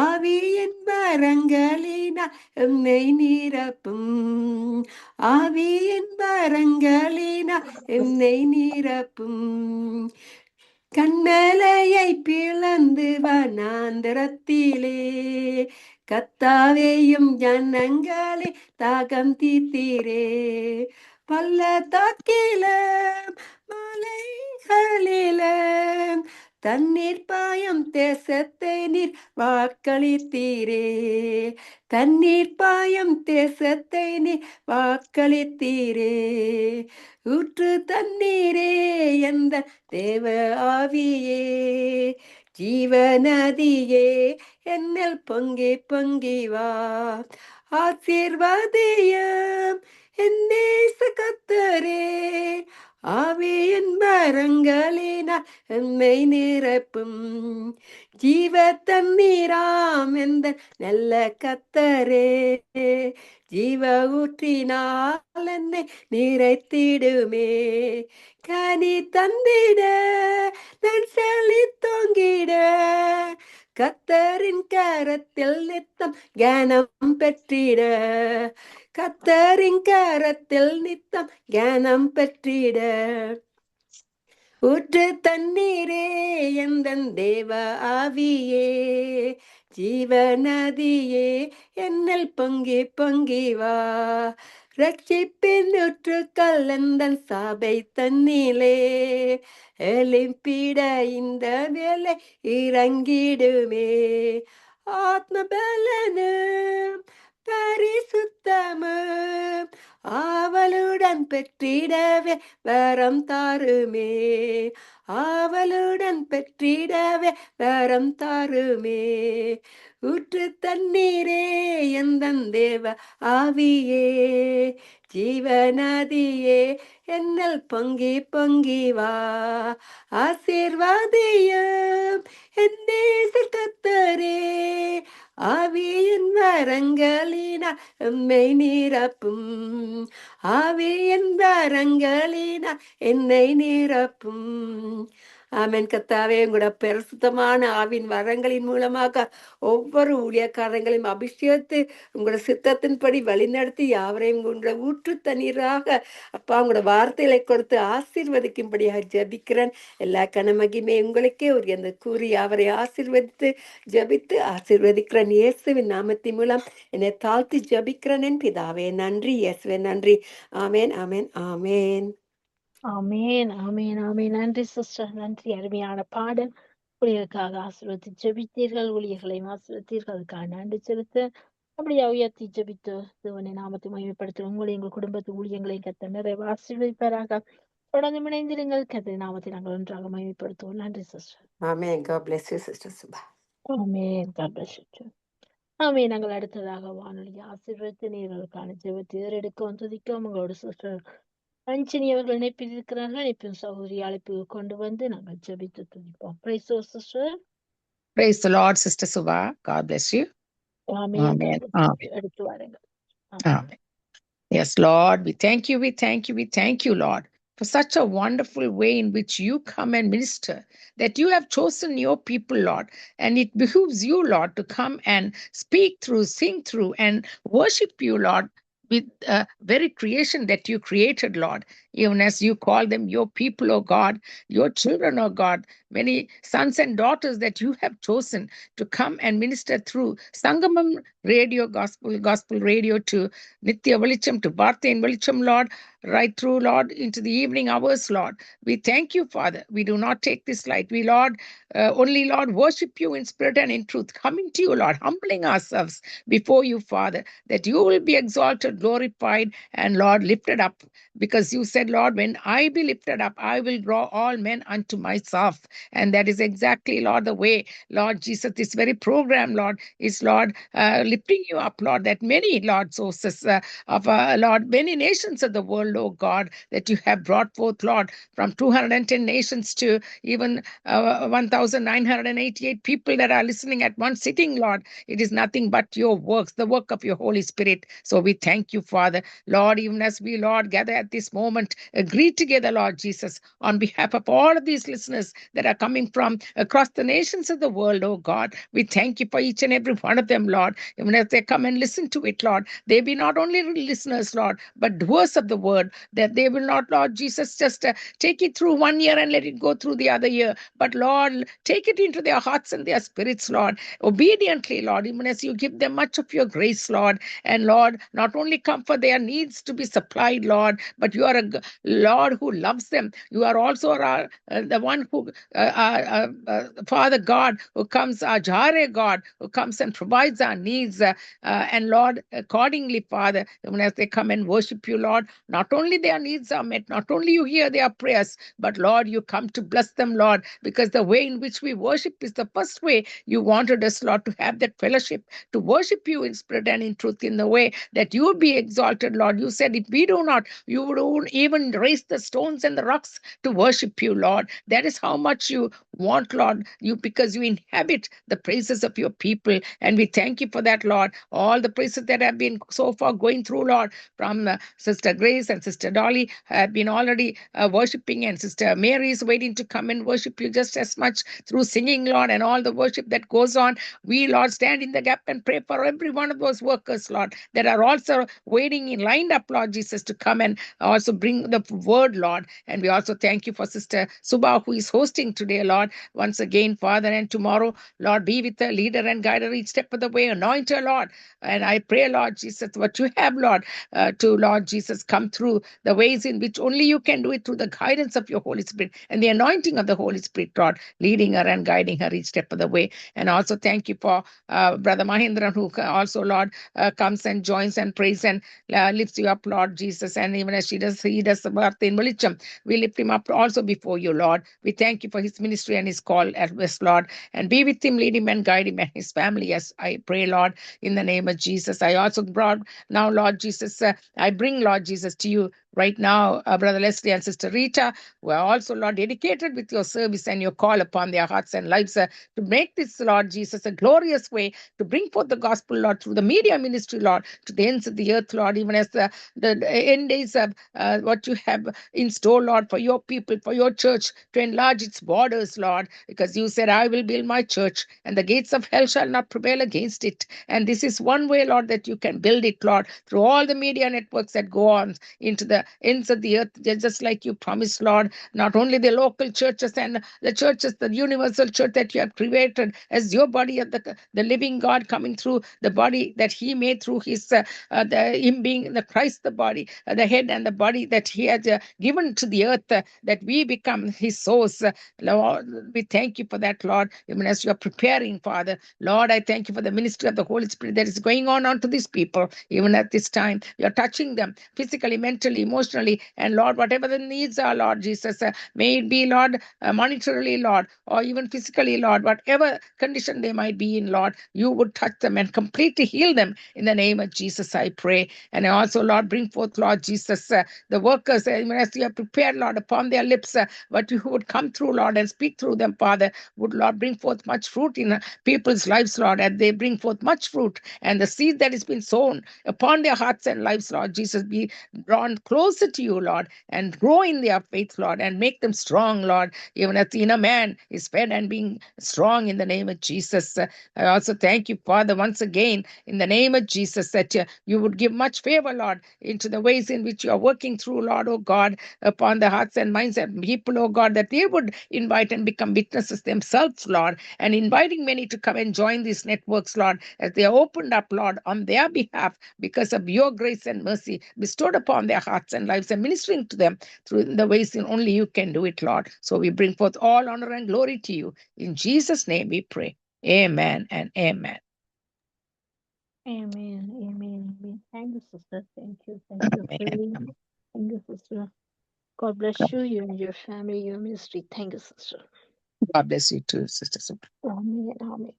ஆவியின் வரங்களினால் எம்மை நிரப்பும். ஆவியின் வரங்களினால் எம்மை நிரப்பும். கண்மலையை பிளந்து வனாந்திரத்திலே கத்தாவேயும் ஜனங்களே தாகம் தீர்த்தீரே. பள்ளத்தாக்கிலும் மலைகளிலும் தண்ணீர் பாயும் தேசத்தை நீர் வாக்களித்தீரே. தண்ணீர் பாயும் தேசத்தை நீர் வாக்களித்தீரே. ஊற்று தண்ணீரே எந்த தேவ ஆவியே, ஜீவநதியே என்னில் பொங்கி பொங்கி வா. ஆசீர்வாதேயம் என்னே கத்தரே, ஆவியின் வரங்களினால் எம்மை நிரப்பும். ஜீவ தண்ணீராம் எந்த நல்ல கத்தரே, ஜீவ ஊற்றினால் என்னை நிறைத்திடுமே. கனி தந்திட நான் செழித்தோங்கிட, கத்தரின் கரத்தில் நித்தம் கனம் பெற்றிட. கத்தரின் கரத்தில் நித்தம் கனம் பெற்றிட. ஊற்று தண்ணீரே எந்தன் தேவ ஆவியே, ஜீவநதியே என்னில் பொங்கி பொங்கி வா. ரட்சிப்பின் ஊற்று கல்லந்தன் சபை தண்ணிலே, எலிம்பிட இந்த வேலை இறங்கிடுமே. ஆத்ம பலனும் பரிசுத்தமும் ஆவலுடன் பெற்றிடவே வரம் தாருமே. ஆவலுடன் பெற்றிடவே வரம் தாருமே. ஊற்று தண்ணீரே எந்தன் தேவ ஆவியே, ஜீவநதியே என்னில் பொங்கி பொங்கி வா. ஆசீர்வாதேயம் என்னே கத்தரே, ஆவியின் வரங்களினால் எம்மை நிரப்பும். ஆவியின் வரங்களினால் என்னை நிரப்பும். ஆமென். கர்த்தாவே, உங்களோட பரிசுத்தமான ஆவின் வரங்களின் மூலமாக ஒவ்வொரு ஊழியக்காரங்களையும் அபிஷேகத்து உங்களோட சித்தத்தின்படி வழிநடத்தி யாவரையும் உங்களோட ஊற்று தண்ணீராக அப்பா உங்களோட வார்த்தைகளை கொடுத்து ஆசீர்வதிக்கும்படியாக ஜபிக்கிறேன். எல்லா கனமகிமே உங்களுக்கே ஒரு அந்த கூறி அவரை ஆசீர்வதித்து ஜபித்து ஆசீர்வதிக்கிறேன் இயேசுவின் நாமத்தின் மூலம் என்னை தாழ்த்தி ஜபிக்கிறேன் என் பிதாவே. நன்றி இயேசுவே, நன்றி. ஆமேன், ஆமேன், ஆமேன். ஆமேன், ஆமேன், ஆமேன். நன்றி சிஸ்டர், நன்றி. அருமையான பாடல். ஊழியர்களுக்காக ஆசீர்வதித்து ஜெபித்தீர்கள், ஊழியர்களையும் ஆசீர்வதித்தீர்கள். அதுக்காக நன்றி செலுத்த அப்படியே உயர்த்தி ஜெபித்து தேவனை நாமத்தை மகிமைப்படுத்த உங்களை எங்கள் குடும்பத்து ஊழியங்களையும் கர்த்தர் நிறைவு ஆசீர்வதிப்பாராக. தொடர்ந்து இணைந்திருங்கள். கர்த்தரின் நாமத்தை நாங்கள் ஒன்றாக மகிமைப்படுத்துவோம். நன்றி sister. Amen. God bless you, Sister Subha. Amen. God bless you too. ஆமேன். நாங்கள் அடுத்ததாக வானொலி ஆசீர்வதித்து நீர்களுக்கான ஜெபத்தை ஏறெடுக்கவும் துதிக்கவும் உங்களோட சிஸ்டர் ரஞ்சினி அவர்கள் இணைப்பில் இருக்கிறார்கள். இணைப்பின் சகோதரி அழைப்பு கொண்டு வந்து நாங்கள் ஜெபித்து துதிப்போம். Praise the Lord, sister. Praise the Lord, Sister Subha. God bless you. Amen. Amen. God Amen. bless you. எடுத்து வாருங்கள். Amen. Yes, Lord, we thank you, we thank you, we thank you, Lord, for such a wonderful way in which you come and minister, that you have chosen your people, Lord, and it behooves you, Lord, to come and speak through, sing through, and worship you, Lord, with very creation that you created, Lord, even as you call them your people, oh God, your children, oh God, many sons and daughters that you have chosen to come and minister through Sangamam radio, gospel radio, to Nitya Velicham, to Bhartin Velicham, Lord, right through, Lord, into the evening hours, Lord. We thank you, Father. We do not take this light. We, Lord, only, Lord, worship you in spirit and in truth, coming to you, Lord, humbling ourselves before you, Father, that you will be exalted, glorified, and, Lord, lifted up. Because you said, Lord, when I be lifted up, I will draw all men unto myself. And that is exactly, Lord, the way, Lord Jesus, this very program, Lord, is, Lord, lifting you up, Lord, that many, Lord, sources of, Lord, many nations of the world, oh God, that you have brought forth, Lord, from 210 nations to even 1,988 people that are listening at one sitting, Lord. It is nothing but your works, the work of your Holy Spirit. So we thank you, Father. Lord, even as we, Lord, gather at this moment, agree together, Lord Jesus, on behalf of all of these listeners that are coming from across the nations of the world, oh God. We thank you for each and every one of them, Lord. Even as they come and listen to it, Lord, they be not only listeners, Lord, but doers of the word, that they will not, Lord Jesus, just take it through 1 year and let it go through the other year, but, Lord, take it into their hearts and their spirits, Lord, obediently, Lord, even as you give them much of your grace, Lord. And, Lord, not only come for their needs to be supplied, Lord, but you are a Lord who loves them. You are also the one who, Father God, who comes, our Jireh God, who comes and provides our needs. And, Lord, accordingly, Father, even as they come and worship you, Lord, not only their needs are met, not only you hear their prayers, but, Lord, you come to bless them, Lord, because the way in which we worship is the first way you wanted us, Lord, to have that fellowship, to worship you in spirit and in truth, in the way that you would be exalted, Lord. You said if we do not, you would even raise the stones and the rocks to worship you, Lord. That is how much you want, Lord, you, because you inhabit the praises of your people. And we thank you for that, Lord. All the praises that have been so far going through, Lord, from Sister Grace and Sister Dolly have been already worshiping, and Sister Mary is waiting to come and worship you just as much through singing, Lord, and all the worship that goes on. We, Lord, stand in the gap and pray for every one of those workers, Lord, that are also waiting in lined up, Lord Jesus, to come and also bring the word, Lord. And we also thank you for Sister Subha, who is hosting today, Lord, once again, Father, and tomorrow, Lord, be with her, leader and guide her each step of the way, anoint her, Lord. And I pray, Lord Jesus, what you have, Lord, to, Lord Jesus, come through the ways in which only you can do it, through the guidance of your Holy Spirit and the anointing of the Holy Spirit, Lord, leading her and guiding her each step of the way. And also thank you for Brother Mahindran, who also, Lord, comes and joins and prays and lifts you up, Lord Jesus. And even as he does the birth in Velicham, we lift him up also before you, Lord. We thank you for his ministry and his call at West, Lord, and be with him, lead him and guide him and his family, as I pray, Lord, in the name of Jesus. I also brought now, Lord Jesus, I bring, Lord Jesus, to you right now, Brother Leslie and Sister Rita, who are also, Lord, dedicated with your service and your call upon their hearts and lives to make this, Lord Jesus, a glorious way to bring forth the gospel, Lord, through the media ministry, Lord, to the ends of the earth, Lord, even as the end days of what you have in store, Lord, for your people, for your church, to enlarge its borders, Lord, because you said, I will build my church, and the gates of hell shall not prevail against it. And this is one way, Lord, that you can build it, Lord, through all the media networks that go on into the ends of the earth, just like you promised, Lord, not only the local churches and the churches, the universal church that you have created as your body of the living God coming through the body that he made through his him being the Christ, the body, the head and the body that he has given to the earth, that we become his source. Lord, we thank you for that, Lord, even as you are preparing, Father. Lord, I thank you for the ministry of the Holy Spirit that is going on unto these people, even at this time. You are touching them physically, mentally, emotionally, and Lord, whatever the needs are, Lord Jesus, may it be, Lord, monetarily, Lord, or even physically, Lord, whatever condition they might be in, Lord, you would touch them and completely heal them in the name of Jesus, I pray. And I also, Lord, bring forth, Lord Jesus, the workers, even as you have prepared, Lord, upon their lips, what you would come through, Lord, and speak through them, Father, would, Lord, bring forth much fruit in people's lives, Lord, and they bring forth much fruit, and the seed that has been sown upon their hearts and lives, Lord Jesus, be drawn closer to you, Lord, and grow in their faith, Lord, and make them strong, Lord, even as the inner man is fed and being strong in the name of Jesus. I also thank you, Father, once again, in the name of Jesus, that you would give much favor, Lord, into the ways in which you are working through, Lord, oh God, upon the hearts and minds of people, oh God, that they would invite and become witnesses themselves, Lord, and inviting many to come and join these networks, Lord, as they are opened up, Lord, on their behalf because of your grace and mercy bestowed upon their hearts and lives, and ministering to them through the ways in only you can do it, Lord. So we bring forth all honor and glory to you. In Jesus' name we pray. Amen and amen. Amen. Amen. Amen. Thank you, sister. Thank you. Thank you, praying. Amen. Thank you, sister. God bless you, you and your family, your ministry. Thank you, sister. God bless you too, Sister Super. Amen. Amen.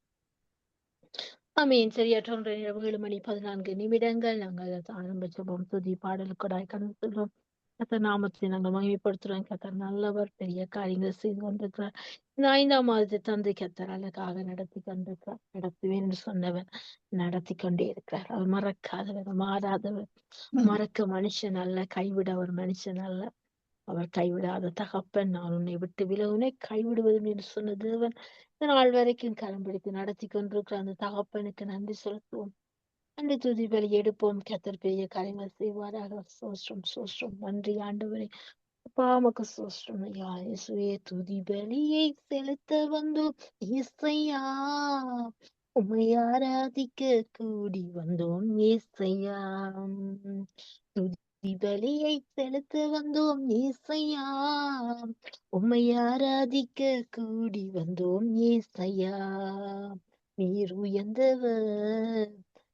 ஆமீன். சரியாற்றொன்ற நேரம் 7:14 நாங்கள் ஆரம்ப ஜெபம் துதி பாடலுக்கூடாய் கடந்து செல்வோம். கர்த்தர் நாமத்தை நாங்கள் மகிமைப்படுத்துறோம். கர்த்தர் நல்லவர், பெரிய காரியங்கள் செய்து கொண்டிருக்கிறார். இந்த 5ஆம் மாதத்தை தந்தை கர்த்தர் அழகாக நடத்தி கொண்டிருக்கிறார். நடத்துவேன் என்று சொன்னவர் நடத்தி கொண்டே இருக்கிறார். அவர் மறக்காதவர், மாறாதவர், மறக்க மனுஷன் அல்ல, கைவிட அவர் மனுஷன் அல்ல. அவர் கைவிடாத தகப்பன். நான் உன்னை விட்டு விலகுனை கைவிடுவதும் என்று சொன்ன தேவன் இந்த நாள் வரைக்கும் கரம் பிடித்து நடத்தி கொண்டிருக்கிற அந்த தகப்பனுக்கு நன்றி செலுத்துவோம். நன்றி துதி பலி எடுப்போம். கர்த்தர் பெரிய காரியங்கள் செய்வாராக. சோஸ்ரம் சோஸ்ரம். நன்றி ஆண்டவரே. அப்பா உமக்கு சோஸ்ரம் ஐயா. இயேசுவே துதி பலியை செலுத்த வந்தோம் இயேசையா. உம்மை ஆராதிக்க கூடி வந்தோம் இயேசையா. துதி பலியை செலுத்த வந்தோம் இயேசையா. உம்மை ஆராதிக்க கூடி வந்தோம் இயேசையா. நீர் உயர்ந்தவர்,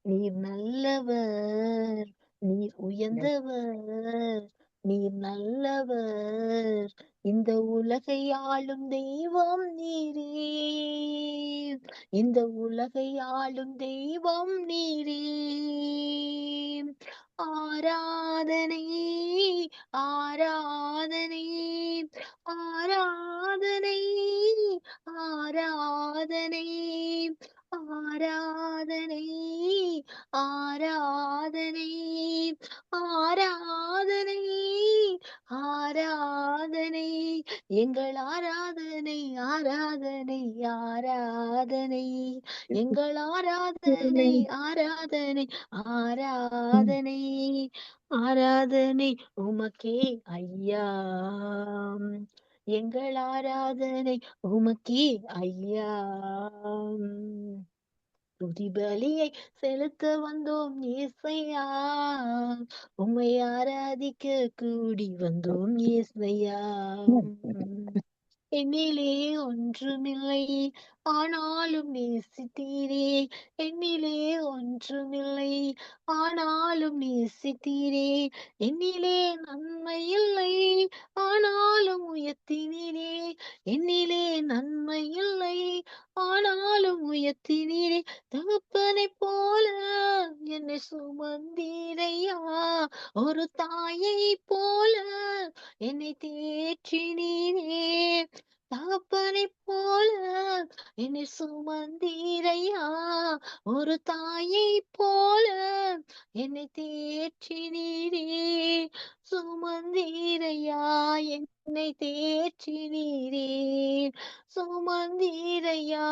நீர் நல்லவர், நீர் உயர்ந்தவர், நீர் நல்லவர். இந்த உலகை ஆளும் தெய்வம் நீரே, இந்த உலகை ஆளும் தெய்வம் நீரே. ஆராதனை ஆராதனை ஆராதனை ஆராதனை ஆராதனை ஆராதனை ஆராதனை ஆராதனை எங்கள் ஆராதனை ஆராதனை ஆராதனை எங்கள் ஆராதனை ஆராதனை ஆராதனை ஆராதனை உமக்கே ஐயா. எங்கள் ஆராதனை உமக்கே ஐயா. துதி பலியை செலுத்த வந்தோம் இயேசையா. உம்மை ஆராதிக்க கூடி வந்தோம் இயேசையா. என்னிலே ஒன்றுமில்லை ஆனாலும் நேசித்தீரே, என்னிலே ஒன்றுமில்லை ஆனாலும் நேசித்தீரே. என்னிலே நன்மை இல்லை ஆனாலும் உயர்த்தினீரே, என்னிலே நன்மை இல்லை ஆனாலும் உயர்த்தினீரே. தகப்பனை போல என்னை சுமந்தீரையா, ஒரு தாயை போல என்னை தேற்றினீரே. தகப்பனை போல என்னை சுமந்தீரையா, ஒரு தாயை போல என்னை தேற்றினீரே. சுமந்தீரையா என்னை தேற்றினீரே, சுமந்தீரையா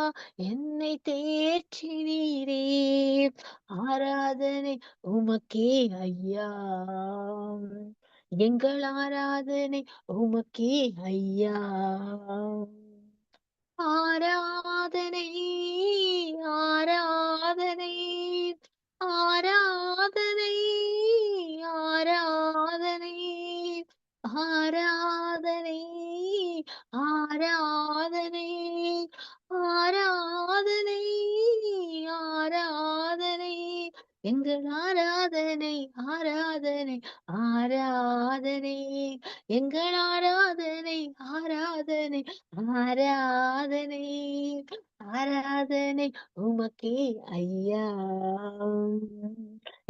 என்னை தேற்றினீரே. ஆராதனை உமக்கே ஐயா. எங்கள் ஆராதனை உமக்கே ஐயா. ஆராதனை ஆராதனை ஆராதனை ஆராதனை ஆராதனை ஆராதனை ஆராதனை ஆராதனை எங்கள் ஆராதனை ஆராதனை ஆராதனை, எங்கள் ஆராதனை ஆராதனை ஆராதனை, ஆராதனை உமக்கே ஐயா,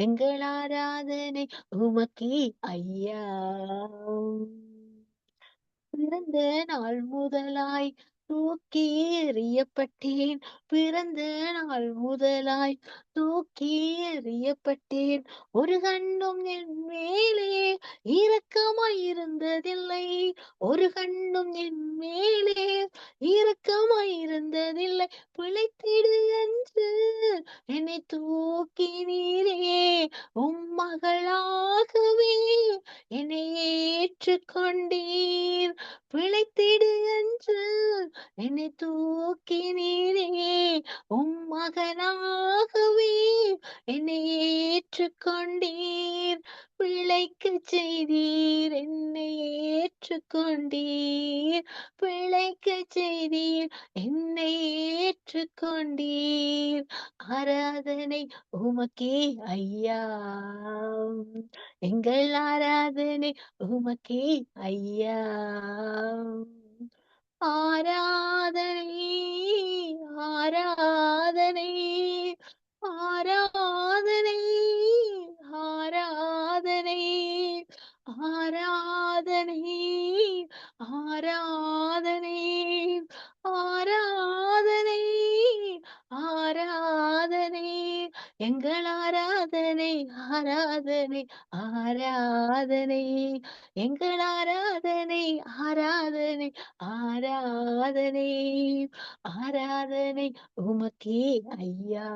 எங்கள் ஆராதனை உமக்கே ஐயா. பிறந்த நாள் முதலாய் தூக்கி எறியப்பட்டேன், பிறந்த நாள் முதலாய் தூக்கி எறியப்பட்டேன், ஒரு கண்ணும் என் மேலே இரக்கமாயிருந்ததில்லை, ஒரு கண்ணும் என் மேலே இரக்கமாயிருந்ததில்லை, பிழைத்திடு என்று என்னை தூக்கினீரே, மகளாகவே என்னை ஏற்றுக்கொண்டீர், பிழைத்திடு என்று என்னை தூக்கினீரே, மகனாகவே என்னை ஏற்றுக்கொண்டீர், பிழைக்க செய்தீர் என்னை ஏற்றுக்கொண்டீர், பிழைக்க செய்தீர் என்னை ஏற்றுக்கொண்டீர், ஆராதனை உமக்கே ஐயா, எங்கள் ஆராதனை உமக்கே ஐயா, ஆராதனை ஆராதனை ஆராதனை ஆராதனை ஆராதனை ஆராதனை ஆராதனை ஆராதனை, எங்கள் ஆராதனை ஆராதனை ஆராதனை, எங்கள் ஆராதனை ஆராதனை ஆராதனை, ஆராதனை உமக்கே ஐயா,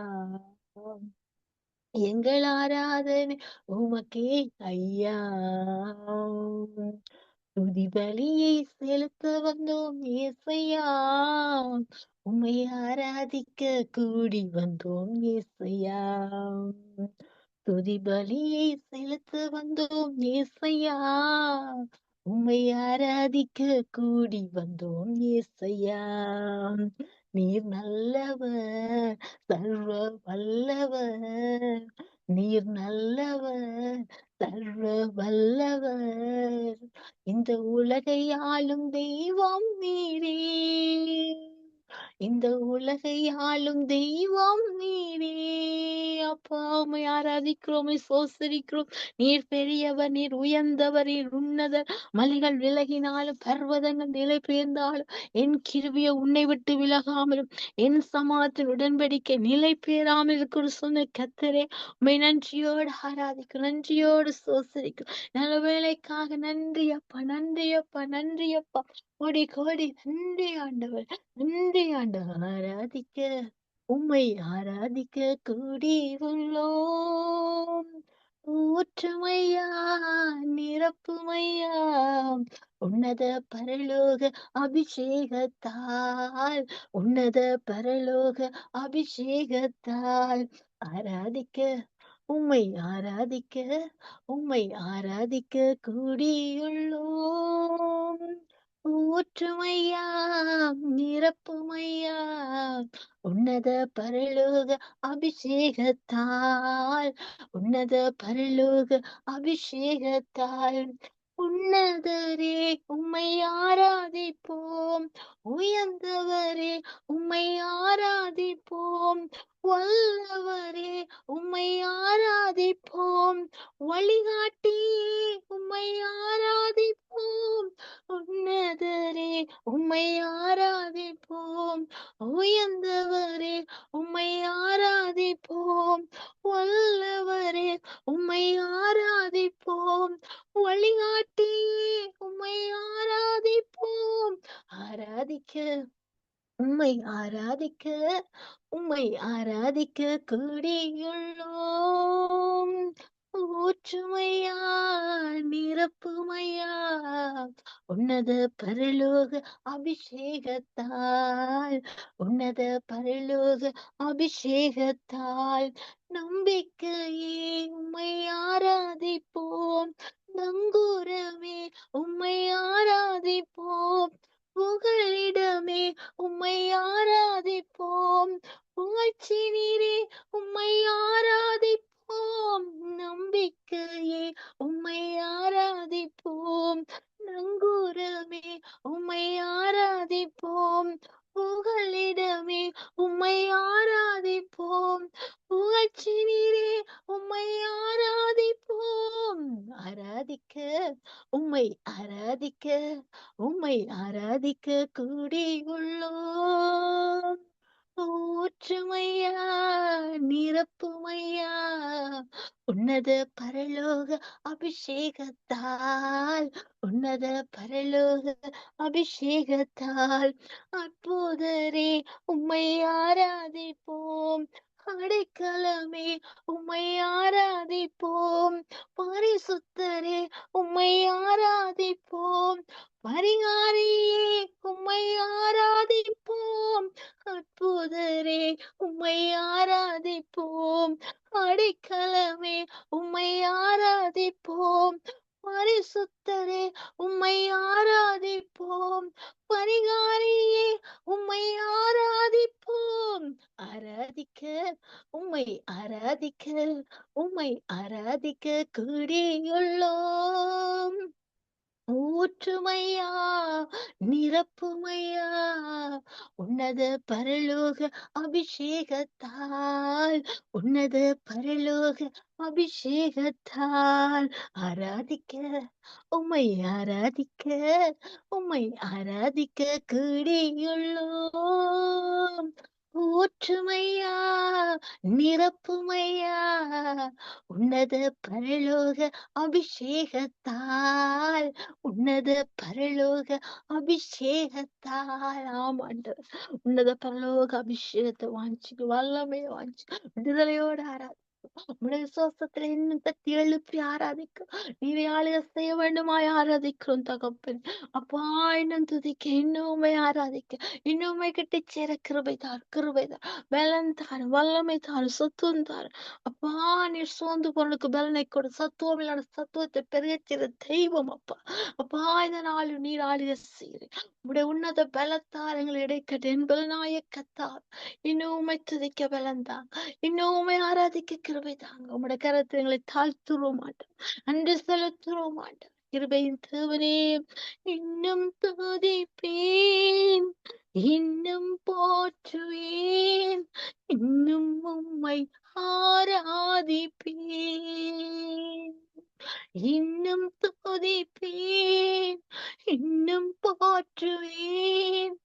எங்கள் ஆராதனை உமக்கே ஐயா, துதி பலியை செலுத்த வந்தோம் ஏசையா, உம்மை ஆராதிக்க கூடி வந்தோம் ஏசையா, துதி பலியை செலுத்த வந்தோம் ஏசையா, உம்மை ஆராதிக்க கூடி வந்தோம் ஏசையா, நீர் நல்லவர் சர்வ வல்லவர், நீர் நல்லவர் சர்வ வல்லவர், இந்த உலகை ஆளும் தெய்வம் நீரே, இந்த உலகை ஆளும் தெய்வம் நீரே, அப்பா உம்மை ஆராதிக்கிறோம், சோசரிக்கிறோம், நீர் பெரியவர், நீர் உயர்ந்தவர், நீர் உன்னதர், மலைகள் விலகினாலும் பர்வதங்கள் நிலை பெயர்ந்தாலும் என் கிருபையை உன்னை விட்டு விலகாமலும் என் சமாதானத்தின் உடன்படிக்கை நிலை பெயராமல் இருக்கிற சொன்ன கர்த்தரே, உம்மை நன்றியோடு ஆராதிக்கும், நன்றியோடு சோசரிக்கும், நல்ல வேலைக்காக நன்றி அப்பா, நன்றி அப்பா, நன்றி அப்பா, கோடி கோடி நன்றி ஆண்டவர், நன்றி ஆண்டவர், ஆராதிக்க உம்மை ஆராதிக்க கூடி உள்ளோம், ஊற்றுமையா நிரப்புமையா உன்னத பரலோக அபிஷேகத்தால், உன்னத பரலோக அபிஷேகத்தால், ஆராதிக்க உம்மை ஆராதிக்க உம்மை ஆராதிக்க கூடியுள்ளோம், ஊற்றுமையா நிரப்புமையா உன்னத பரலோக அபிஷேகத்தால், உன்னத பரலோக அபிஷேகத்தால், உன்னதரே உம்மை ஆராதிப்போம், உயர்ந்தவரே உம்மை ஆராதிப்போம், வல்லவரே உம்மை ஆராதிப்போம், வழிகாட்டியே உம்மை ஆராதிப்போம், உன்னதரே உம்மை ஆராதிப்போம், உயர்ந்தவரே உம்மை ஆராதிப்போம், வல்லவரே உம்மை ஆராதிப்போம், வழிகாட்டியே உம்மை ஆராதிப்போம், ஆராதிக்க உம்மை ஆராதிக்க உம்மை ஆராதிக்க கூடியுள்ளோம், ஊற்றுமையா நிரப்புமையா உன்னத பரலோக அபிஷேகத்தால், உன்னத பரலோக அபிஷேகத்தால், நம்பிக்கையே உம்மை ஆராதிப்போம், நங்கூரமே உம்மை ஆராதிப்போம், புகழிடமே உம்மை ஆராதிப்போம், புகழ்ச்சி நீரே உம்மை ஆராதிப்போம், ஆராதிக்க உம்மை ஆராதிக்க உம்மை ஆராதிக்க கூடியுள்ளோம். ஊற்றுமையா நிரப்புமையா உன்னத பரலோக அபிஷேகத்தால், உன்னத பரலோக அபிஷேகத்தால் அற்புதரே உம்மை ஆராதிப்போம். அடைக்கலமே உம்மை ஆராதிப்போம். பரிசுத்தரே உம்மை ஆராதிப்போம். பரிகாரியே உம்மை ஆராதிப்போம். அற்புதரே உம்மை ஆராதிப்போம். அடைக்கலமே உம்மை ஆராதிப்போம். பரிசுத்தரே உம்மை ஆராதிப்போம். பரிகாரியே உம்மை ஆராதிப்போம். ஆராதிக்க உம்மை ஆராதிக்க உம்மை ஆராதிக்க கூடியுள்ளோம். ஊற்றுமையா நிரப்புமையா உன்னத பரலோக அபிஷேகத்தால், உன்னத பரலோக அபிஷேகத்தால் ஆராதிக்க உம்மை ஆராதிக்க உம்மை ஆராதிக்க கூடியுள்ளோம். ஊற்றுமையா நிரப்புமையா உன்னத பரலோக அபிஷேகத்தால், உன்னத பரலோக அபிஷேகத்தால். ஆமாண்டவர், உன்னத பரலோக அபிஷேகத்தை வாஞ்சிக்கு, வல்லமையை வாஞ்சி விடுதலையோடு ஆராதி உடைய விசுவாசத்துல இன்னும் தட்டி எழுப்பி ஆராதிக்கும். நீரை ஆளுக செய்ய வேண்டுமாய் ஆராதிக்கிறோம் தகப்பன். அப்பா இன்னும் துதிக்க, இன்னுமே ஆராதிக்க, இன்னுமே கிட்ட சேர கிருபை தார், கிருபை தார், பலன் தார், வல்லமை தார், சத்துவம் தார். அப்பா நீர் சோர்ந்து பொருளுக்கு பலனை கொடு. சத்துவம் இல்லாத சத்துவத்தை பெருகச்சிற தெய்வம் அப்பா. அப்பா இந்த நாள் நீர் ஆளுக செய்யுது. உடைய உன்னத பலத்தார் எங்களை இடைக்கட்டு. என் பலனாய கத்தார் இன்னுமே துதிக்க பலன் தாங்க, இன்னுமே ஆராதிக்க கிருபை தாங்க. உம்முடைய கரத்தை எங்களை தாழ்த்துருவ மாட்டோம், அன்று செலுத்துருவ மாட்டோம். கிருபையின் தேவனே இன்னும் துதிப்பேன், இன்னும் போற்றுவேன், இன்னும் உம்மை ஆராதிப்பேன். இன்னும் துதிப்பேன், இன்னும் போற்றுவேன்,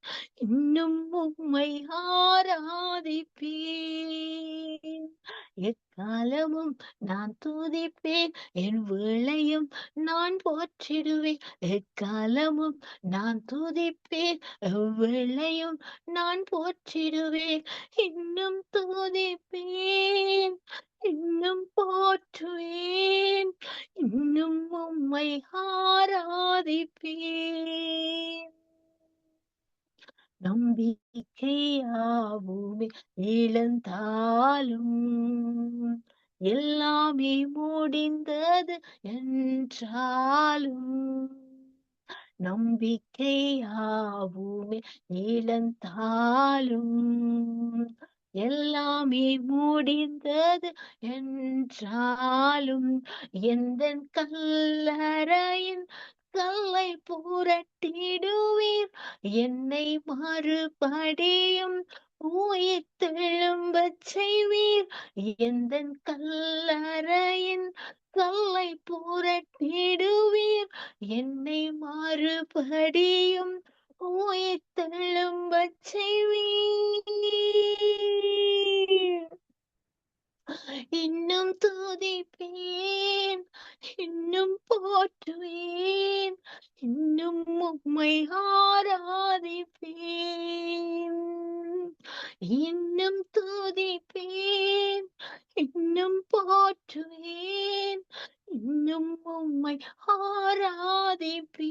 இன்னும் உம்மை ஆராதிப்பேன். எக்காலமும் நான் துதிப்பேன், என் வேளையும் நான் போற்றிடுவேன். எக்காலமும் நான் துதிப்பேன், எவ்வேளையும் நான் போற்றிடுவேன். இன்னும் துதிப்பேன், இன்னும் போற்றுவேன், இன்னும் உம்மை ஆராதிப்பேன். நம்பிக்கையாவுமே இழந்தாலும் எல்லாமே முடிந்தது என்றாலும், நம்பிக்கையாவுமே இழந்தாலும் எல்லாமே முடிந்தது என்றாலும், எந்தன் கல்லறையின் கல்லை புரட்டிடுவீர், என்னை மறுபடியும் உயிர் தெழும்பச் செய்வீர். எந்தன் கல்லறையின் கல்லை புரட்டிடுவீர், என்னை மறுபடியும் உயிர் தெழும்பச் செய்வீர். இன்னும் துதிப்பேன், இன்னும் போற்றுவேன், இன்னும் உம்மை ஆராதிப்பேன். இன்னும் துதிப்பேன், இன்னும் போற்றுவேன், இன்னும் உம்மை ஆராதிப்பேன்.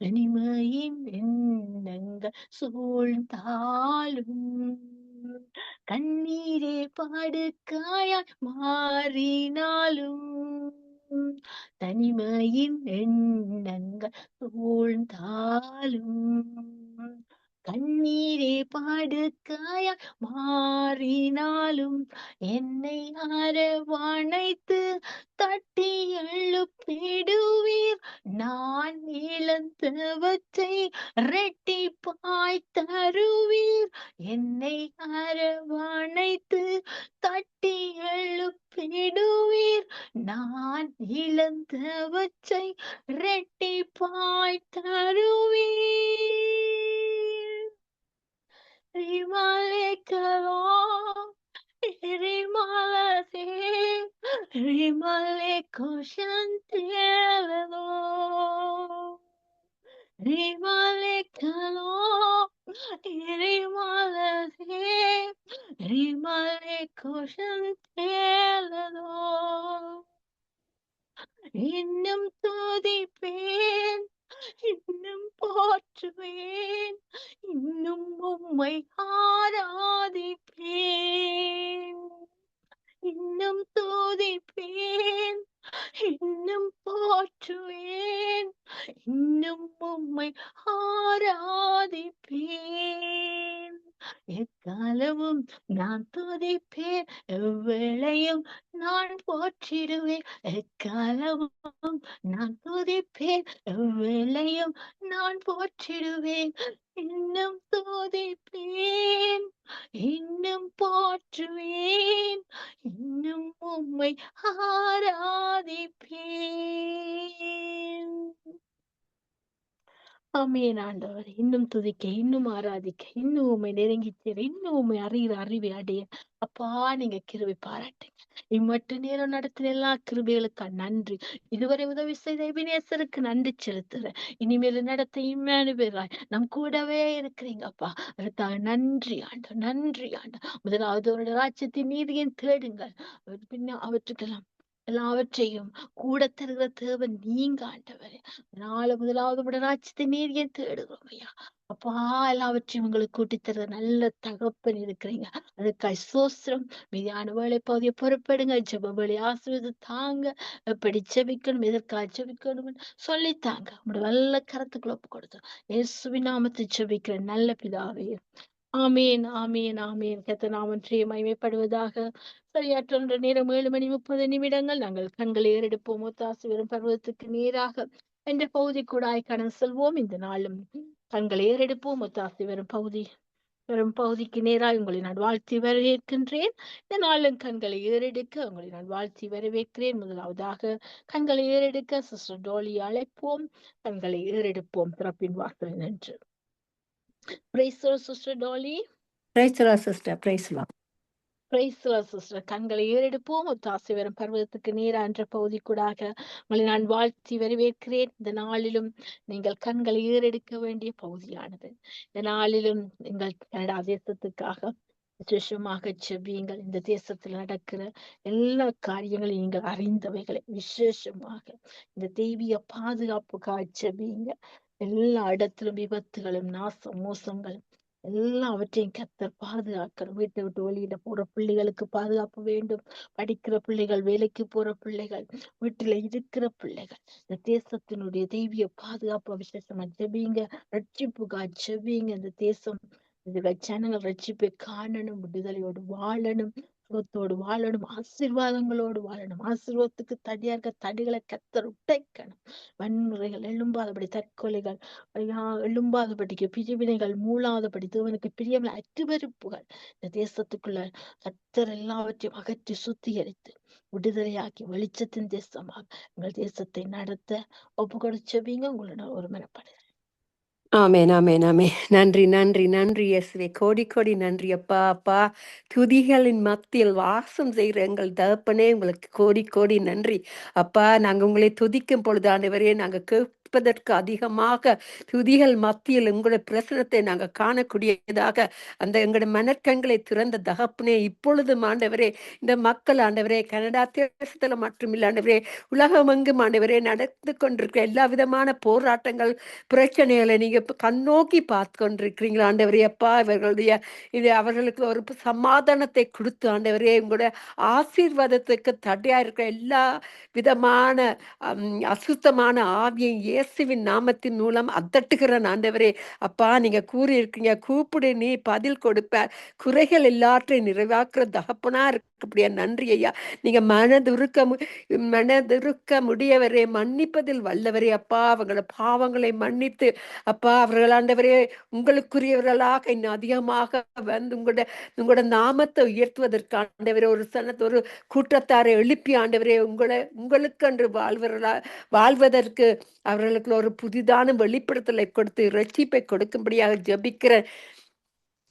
தனிமையின் எண்ணங்கள் சூழ்ந்தாலும், கண்ணீரே படுக்கையாய் மாறினாலும், தனிமையின் எண்ணங்கள் சூழ்ந்தாலும், கண்ணீரே படுக்கையாய் மாறினாலும், என்னை அரவணைத்து தட்டி எழுப்பிடுவீர். நான் இழந்தவற்றை இரட்டிப்பாய் தருவீர். என்னை அரவணைத்து தட்டி எழுப்பிடுவீர். நான் இழந்தவற்றை இரட்டிப்பாய் தருவேன். ரிமலேக்கலோ ரிமலதே ரிமலே கோஷந்தேலதோ ரிமலேக்கலோ ரிமலதே ரிமலே கோஷந்தேலதோ இன்னும் துதிப்பேன், இன்னும் போற்றுவேன், இன்னும் உம்மை ஆராதிப்பேன். இன்னும் துதிப்பேன், இன்னும் போற்றுவேன், இன்னும் உம்மை ஆராதிப்பேன். எக்காலமும் நான் துதிப்பேன், எவ்வேளையும் நான் போற்றிடுவேன். எக்காலமும் நான் துதிப்பேன், எவ்வேளையும் நான் போற்றிடுவேன். இன்னும் துதிப்பேன், இன்னும் போற்றுவேன், இன்னும் உம்மை ஆராதிப்பேன். ஆமென் ஆண்டவரே. இன்னும் துதிக்க, இன்னும் ஆராதிக்க, இன்னும் உம்மை நெருங்கி சேர, இன்னும் உம்மை அறிகிற அறிவை அடைய அப்பா நீங்க கிருபை பாராட்டுங்க. இம்மட்டு நேரம் நடத்தின எல்லா கிருபைகளுக்கா நன்றி. இதுவரை உதவி செய்த எபினேசருக்கு நன்றி செலுத்துறேன். இனிமேல் நடத்த இம்மானுவேலாய் நம் கூடவே இருக்கிறீங்கப்பா. அதுக்காக நன்றி ஆண்டவர், நன்றி ஆண்டவர். முதலாவது அவருடைய ராஜ்யத்தின் நீதியின் தேடுங்கள், பின்ன அவற்றுக்கெல்லாம் எல்லாவற்றையும் கூட தருகிற தேவன் நீங்க ஆண்டவரே. அதனால முதலாவது உடைய ராஜ்யத்தை நீதியை தேடுகிறோம் ஐயா. அப்பா எல்லாவற்றையும் உங்களுக்கு கூட்டி தருகிற நல்ல தகப்பன் இருக்கிறீங்க. அதுக்காய் சோஸ்திரம். மீதியான வேலை பகுதியை பொறுப்பெடுங்க. ஜெப வேலை ஆசீர்வாதம் தாங்க. எப்படி ஜெபிக்கணும், எதற்காக ஜெபிக்கணும்னு சொல்லித்தாங்க. உங்களோட நல்ல கரத்துக்குள்ள ஒப்பு கொடுத்தோம். இயேசுவின் நாமத்தை ஜெபிக்கிற நல்ல பிதாவே. ஆமீன் ஆமீன் ஆமீன். கர்த்தர் நாமம் மகிமைப்படுவதாக. சரியாற்ற நேரம் 7:30 நாங்கள் கண்களை ஏறெடுப்போம். ஒத்தாசு வரும் பருவத்துக்கு நேராக என்ற பகுதி கூடாய் கடந்து செல்வோம். இந்த நாளும் கண்களை ஏறெடுப்போம். ஒத்தாசு வரும் பகுதிக்கு நேராக உங்களை நான் வாழ்த்தி வரவேற்கின்றேன். இந்த நாளும் கண்களை ஏறெடுக்க உங்களை நான் வாழ்த்தி வரவேற்கிறேன். முதலாவதாக கண்களை ஏறெடுக்க சிஸ்டர் டோலி அழைப்போம். கண்களை ஏறெடுப்போம். திறப்பின் வாசல் நின்று சிஸ்டர் டோலி. சிஸ்டர் சிஸ்டர் கண்களை ஏறெடுப்போம். ஒத்தாசை வரும் பர்வதத்துக்கு நேரா என்ற பகுதி கூடாக உங்களை நான் வாழ்த்தி வரவேற்கிறேன். இந்த நாளிலும் நீங்கள் கண்களை ஏறெடுக்க வேண்டிய பகுதியானது. இந்த நாளிலும் நீங்கள் கனடா தேசத்துக்காக விசேஷமாக செபியுங்கள். இந்த தேசத்தில் நடக்கிற எல்லா காரியங்களையும் நீங்கள் அறிந்தவைகளை விசேஷமாக இந்த தெய்வீக பாதுகாப்புக்காக செபியுங்க. எல்லா இடத்திலும் விபத்துகளும் நாசம் மோசங்களும் எல்லாவற்றையும் கர்த்தர் பாதுகாக்கணும். வீட்டை விட்டு வெளியிட போற பிள்ளைகளுக்கு பாதுகாப்பு வேண்டும். படிக்கிற பிள்ளைகள், வேலைக்கு போற பிள்ளைகள், வீட்டுல இருக்கிற பிள்ளைகள், இந்த தேசத்தினுடைய தெய்வீக பாதுகாப்பு விசேஷமா ஜெபிங்க. ரட்சிப்புக்கா ஜெபிங்க. இந்த தேசம் ஜனங்கள் ரட்சிப்பை காணணும், விடுதலையோடு வாழணும், சுகத்தோடு வாழணும், ஆசீர்வாதங்களோடு வாழணும். ஆசீர்வாதத்துக்கு தடியா இருக்க தடிகளை கர்த்தர் உடைக்கணும். வன்முறைகள் எழும்பாதபடி, தற்கொலைகள் எழும்பாதபடிக்கு, பிரிவினைகள் மூளாதபடி, தேவனுக்கு பிரியமில்லை அற்றுவருப்புகள் இந்த தேசத்துக்குள்ள கர்த்தர் எல்லாவற்றையும் அகற்றி சுத்திகரித்து விடுதலையாக்கி வெளிச்சத்தின் தேசமாக எங்கள் தேசத்தை நடத்த ஒப்பு கொடுச்சவீங்க. உங்களோட ஒரு மனப்படுறேன். ஆமேன் ஆமேன் ஆமே. நன்றி நன்றி நன்றி இயேசுவே. கோடி கோடி நன்றி அப்பா. அப்பா துதிகளின் மத்தியில் வாசம் செய்கிற எங்கள் தகப்பனே உங்களுக்கு கோடி கோடி நன்றி அப்பா. நாங்கள் உங்களை துதிக்கும் பொழுது ஆண்டவரே நாங்கள் கேட்பதற்கு அதிகமாக துதிகள் மத்தியில் உங்களுடைய பிரசனத்தை நாங்கள் காணக்கூடியதாக அந்த எங்களுடைய மனக்கண்களை திறந்த தகப்பனே இப்பொழுதும் ஆண்டவரே இந்த மக்கள் ஆண்டவரே கனடா தேசத்துல மட்டுமில்லை ஆண்டவரே உலகமெங்கும் ஆண்டவரே நடந்து கொண்டிருக்கிற எல்லா விதமான போராட்டங்கள் பிரச்சனைகளை நீங்க கண்ணோக்கி பார்த்து கொண்டிருக்கிறீங்களா ஆண்டவரே அப்பா. இவர்களுடைய இது அவர்களுக்கு ஒரு சமாதானத்தை கொடுத்து ஆண்டவரே உங்களுடைய ஆசீர்வாதத்துக்கு தடையா இருக்கிற எல்லா விதமான அசுத்தமான ஆவியை இயேசுவின் நாமத்தின் மூலம் அதட்டுகிற ஆண்டவரே அப்பா. நீங்க கூறியிருக்கீங்க, கூப்பிடு நீ பதில் கொடுப்பார், குறைகள் எல்லாற்றையும் நிறைவாக்குற தகப்பனா இருக்கக்கூடிய நன்றி ஐயா. நீங்க மனதுருக்க முடியவரே, மன்னிப்பதில் வல்லவரே அப்பா. அவங்களோட பாவங்களை மன்னித்து அப்பா அப்பா அவர்கள் ஆண்டவரே உங்களுக்குரியவர்களாக இன்னும் அதிகமாக வந்து உங்களோட நாமத்தை உயர்த்துவதற்கு ஆண்டவரே ஒரு கூட்டத்தாரை எழுப்பி ஆண்டவரே உங்களுக்கு வாழ்வதற்கு அவர்களுக்கு ஒரு புதிதான வெளிப்படுத்தலை கொடுத்து ரட்சிப்பை கொடுக்கும்படியாக ஜெபிக்கிற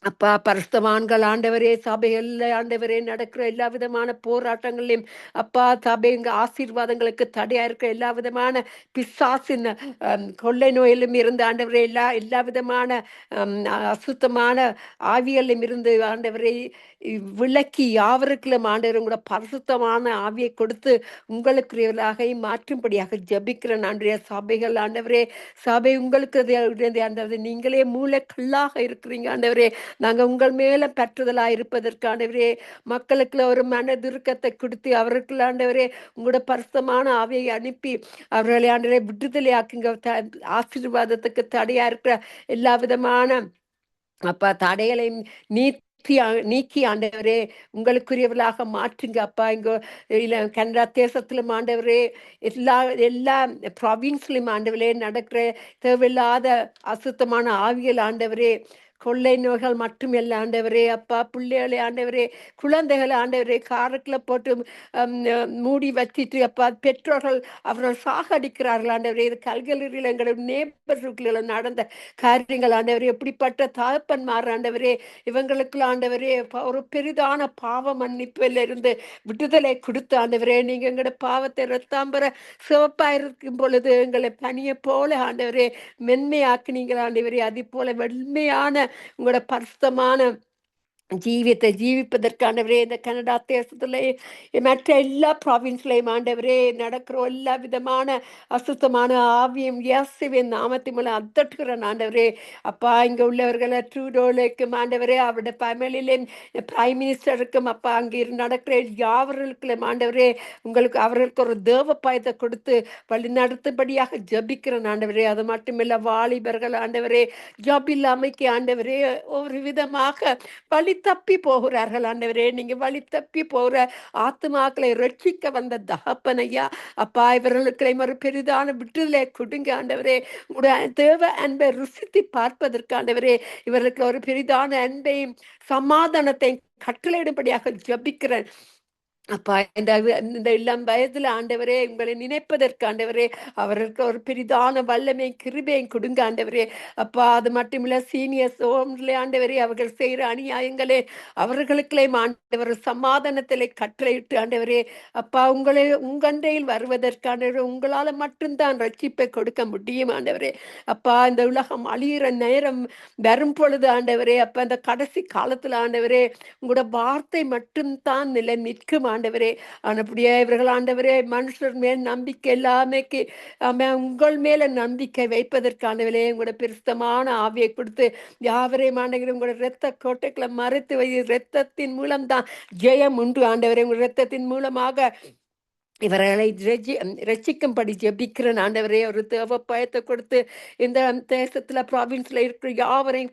அப்பா. பரிசுத்தவான்கள் ஆண்டவரே, சபைகள்ல ஆண்டவரே நடக்கிற எல்லா விதமான போராட்டங்களையும் அப்பா, சபைங்க ஆசீர்வாதங்களுக்கு தடையா இருக்கிற எல்லா விதமான பிசாசின் கொள்ளை நோயிலும் இருந்து ஆண்டவரே, எல்லா விதமான அசுத்தமான ஆவிகளிலும் இருந்து ஆண்டவரை விளக்கி யாவருக்கும் ஆண்டவர் கூட பரிசுத்தமான ஆவியை கொடுத்து உங்களுக்குரியவர்களாக மாற்றும்படியாக ஜபிக்கிறேன் ஆண்டவரே. சபைகள் ஆண்டவரே, சபை உங்களுக்கு ஆண்டவரே, நீங்களே மூளைக்கல்லாக இருக்கிறீங்க ஆண்டவரே. நாங்க உங்கள் மேல பற்றுதலா இருப்பதற்கு ஆண்டவரே, மக்களுக்குள்ள ஒரு மனதுருக்கத்தை கொடுத்து அவருக்கு ஆண்டவரே உங்களோட பரிசுத்தமான ஆவியை அனுப்பி அவர்களை ஆண்டவரே விடுதலை ஆக்குங்க. ஆசீர்வாதத்துக்கு தடையா இருக்கிற எல்லா விதமான அப்பா தடைகளை நீக்கி ஆண்டவரே உங்களுக்குரியவர்களாக மாற்றுங்க அப்பா. இங்க கனடா தேசத்திலும் ஆண்டவரே எல்லா ப்ராவின்ஸ்லயும் ஆண்டவரே நடக்கிற தேவையில்லாத அசுத்தமான ஆவியல் ஆண்டவரே, கொள்ளை நோய்கள் மட்டும் இல்லை ஆண்டவரே. அப்பா பிள்ளைகளை ஆண்டவரே, குழந்தைகளை ஆண்டவரே காரக்குள்ள போட்டு மூடி வச்சிட்டு அப்பா பெற்றோர்கள் அவர்கள் சாகடிக்கிறார்கள் ஆண்டவரே. இது கல்கலரியில் எங்களுடைய நேபர்களில் நடந்த காரியங்கள் ஆண்டவரே. எப்படிப்பட்ட தகப்பன்மார் ஆண்டவரே, இவங்களுக்கு ஆண்டவரே ஒரு பெரிதான பாவ மன்னிப்பில் இருந்து விடுதலை கொடுத்து ஆண்டவரே, நீங்க எங்களோட பாவத்தை ரத்தாம்பர சிவப்பா இருக்கும் பொழுது எங்களை பனியை போல ஆண்டவரே மென்மையாக்குனீங்கள் ஆண்டவரே. அதே போல வெண்மையான உங்களோட பரிசுத்தமான ஜீவிப்பதற்காண்டவரே இந்த கனடா தேசத்துல மற்ற எல்லா ப்ராவின்ஸ்லையும் ஆண்டவரே நடக்கிற எல்லா விதமான அசுத்தமான ஆவியும் இயேசுவின் நாமத்தின் மூலம் அத்தட்டுகிற ஆண்டவரே. அப்பா இங்க உள்ளவர்களை ட்ரூடோலுக்கும் ஆண்டவரே, அவருடைய ஃபேமிலியிலும் பிரைம் மினிஸ்டருக்கும் அப்பா அங்கே நடக்கிற யாவர்களுக்கும் ஆண்டவரே அவர்களுக்கு ஒரு தேவ பாயத்தை கொடுத்து வழி நடத்தும்படியாக ஜபிக்கிற ஆண்டவரே. அது மட்டுமில்ல வாலிபர்கள் ஆண்டவரே ஜப் இல்லாமைக்கு ஆண்டவரே ஒரு விதமாக வழி தப்பி போகிறார்கள் ஆண்டவரே. நீங்க வழி தப்பி போகிற ஆத்மாக்களை ரட்சிக்க வந்த தகப்பனையா அப்பா, இவர்களுக்கு ஒரு பெரிதான விடுதலை கொடுங்க ஆண்டவரே. உங்களுடைய தேவ அன்பை ருசித்து பார்ப்பதற்கு ஆண்டவரே இவர்களுக்கு ஒரு பெரிதான அன்பையும் சமாதானத்தையும் கட்டளையிடும்படியாக ஜபிக்கிறேன் அப்பா. இந்த இளம் வயதுல ஆண்டவரே உங்களை நினைப்பதற்கு ஆண்டவரே அவருக்கு ஒரு பெரிதான வல்லமை கிருபையும் கொடுங்க ஆண்டவரே. அப்பா அது மட்டுமில்ல சீனியர்ஸ் ஹோம்ல ஆண்டவரே அவர்கள் செய்யற அநியாயங்களே அவர்களுக்குள்ளே ஆண்டவர் சமாதானத்திலே கட்டளையிட்டு ஆண்டவரே அப்பா உங்கண்டையில் வருவதற்கான உங்களால மட்டும்தான் ரட்சிப்பை கொடுக்க முடியும் ஆண்டவரே. அப்பா இந்த உலகம் அழியிற நேரம் வரும் பொழுது ஆண்டவரே, அப்ப அந்த கடைசி காலத்துல ஆண்டவரே உங்களோட வார்த்தை மட்டும்தான் நிலை நிற்கும் ஆண்டவரே. அப்படியே இவர்கள் ஆண்டவரே மனுஷர் மேல் நம்பிக்கை எல்லாமே உங்கள் மேல நம்பிக்கை வைப்பதற்கானவரே உங்களோட பெருத்தமான ஆவியை கொடுத்து யாவரையும் ஆண்டவரே உங்களோட இரத்த கோட்டைகளை மறைத்து வை. இரத்தத்தின் மூலம்தான் ஜெயம் உண்டு ஆண்டவரே. உங்கள் இரத்தத்தின் மூலமாக இவர்களை ரட்சிக்கும்படி ஜெபிக்கிறேன் ஆண்டவரே. ஒரு தேவ பயத்தை கொடுத்து இந்த தேசத்துல ப்ராவின்ஸ்ல இருக்கிற யாவரையும்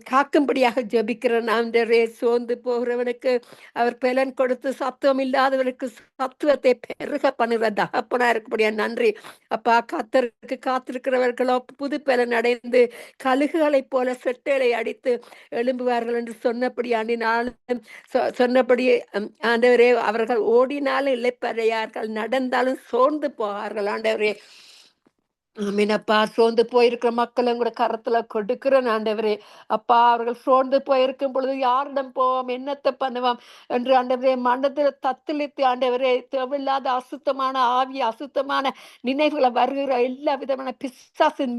காக்கும்படியாக ஜெபிக்கிறேன் ஆண்டவரே. சோர்ந்து போகிறவனுக்கு அவர் பலன் கொடுத்து சத்துவம் இல்லாதவனுக்கு சத்துவத்தை பெருக பண்ணுற தகப்பனா இருக்கக்கூடிய நன்றி அப்பா. காத்திருக்கிறவர்களோ புது பலன் அடைந்து கழுகுகளை போல செட்டைகளை அடித்து எழும்புவார்கள் என்று சொன்னபடி ஆண்டவரே அவர்கள் ஓடினாலும் இல்லை பறையார்கள், நடந்தாலும் சோர்ந்து போவார்கள் ஆண்டவரே. ஆமீனப்பா. சோர்ந்து போயிருக்கிற மக்களும் கூட கரத்துல கொடுக்கிறேன் ஆண்டவரே. அப்பா அவர்கள் சோர்ந்து போயிருக்கும் பொழுது யாரிடம் போவோம், என்னத்தை பண்ணுவோம் என்று ஆண்டவரே மனதில் தத்தளித்து ஆண்டவரே தேவையில்லாத அசுத்தமான ஆவி அசுத்தமான நினைவுகளை வருகிற எல்லா விதமான பிசாசின்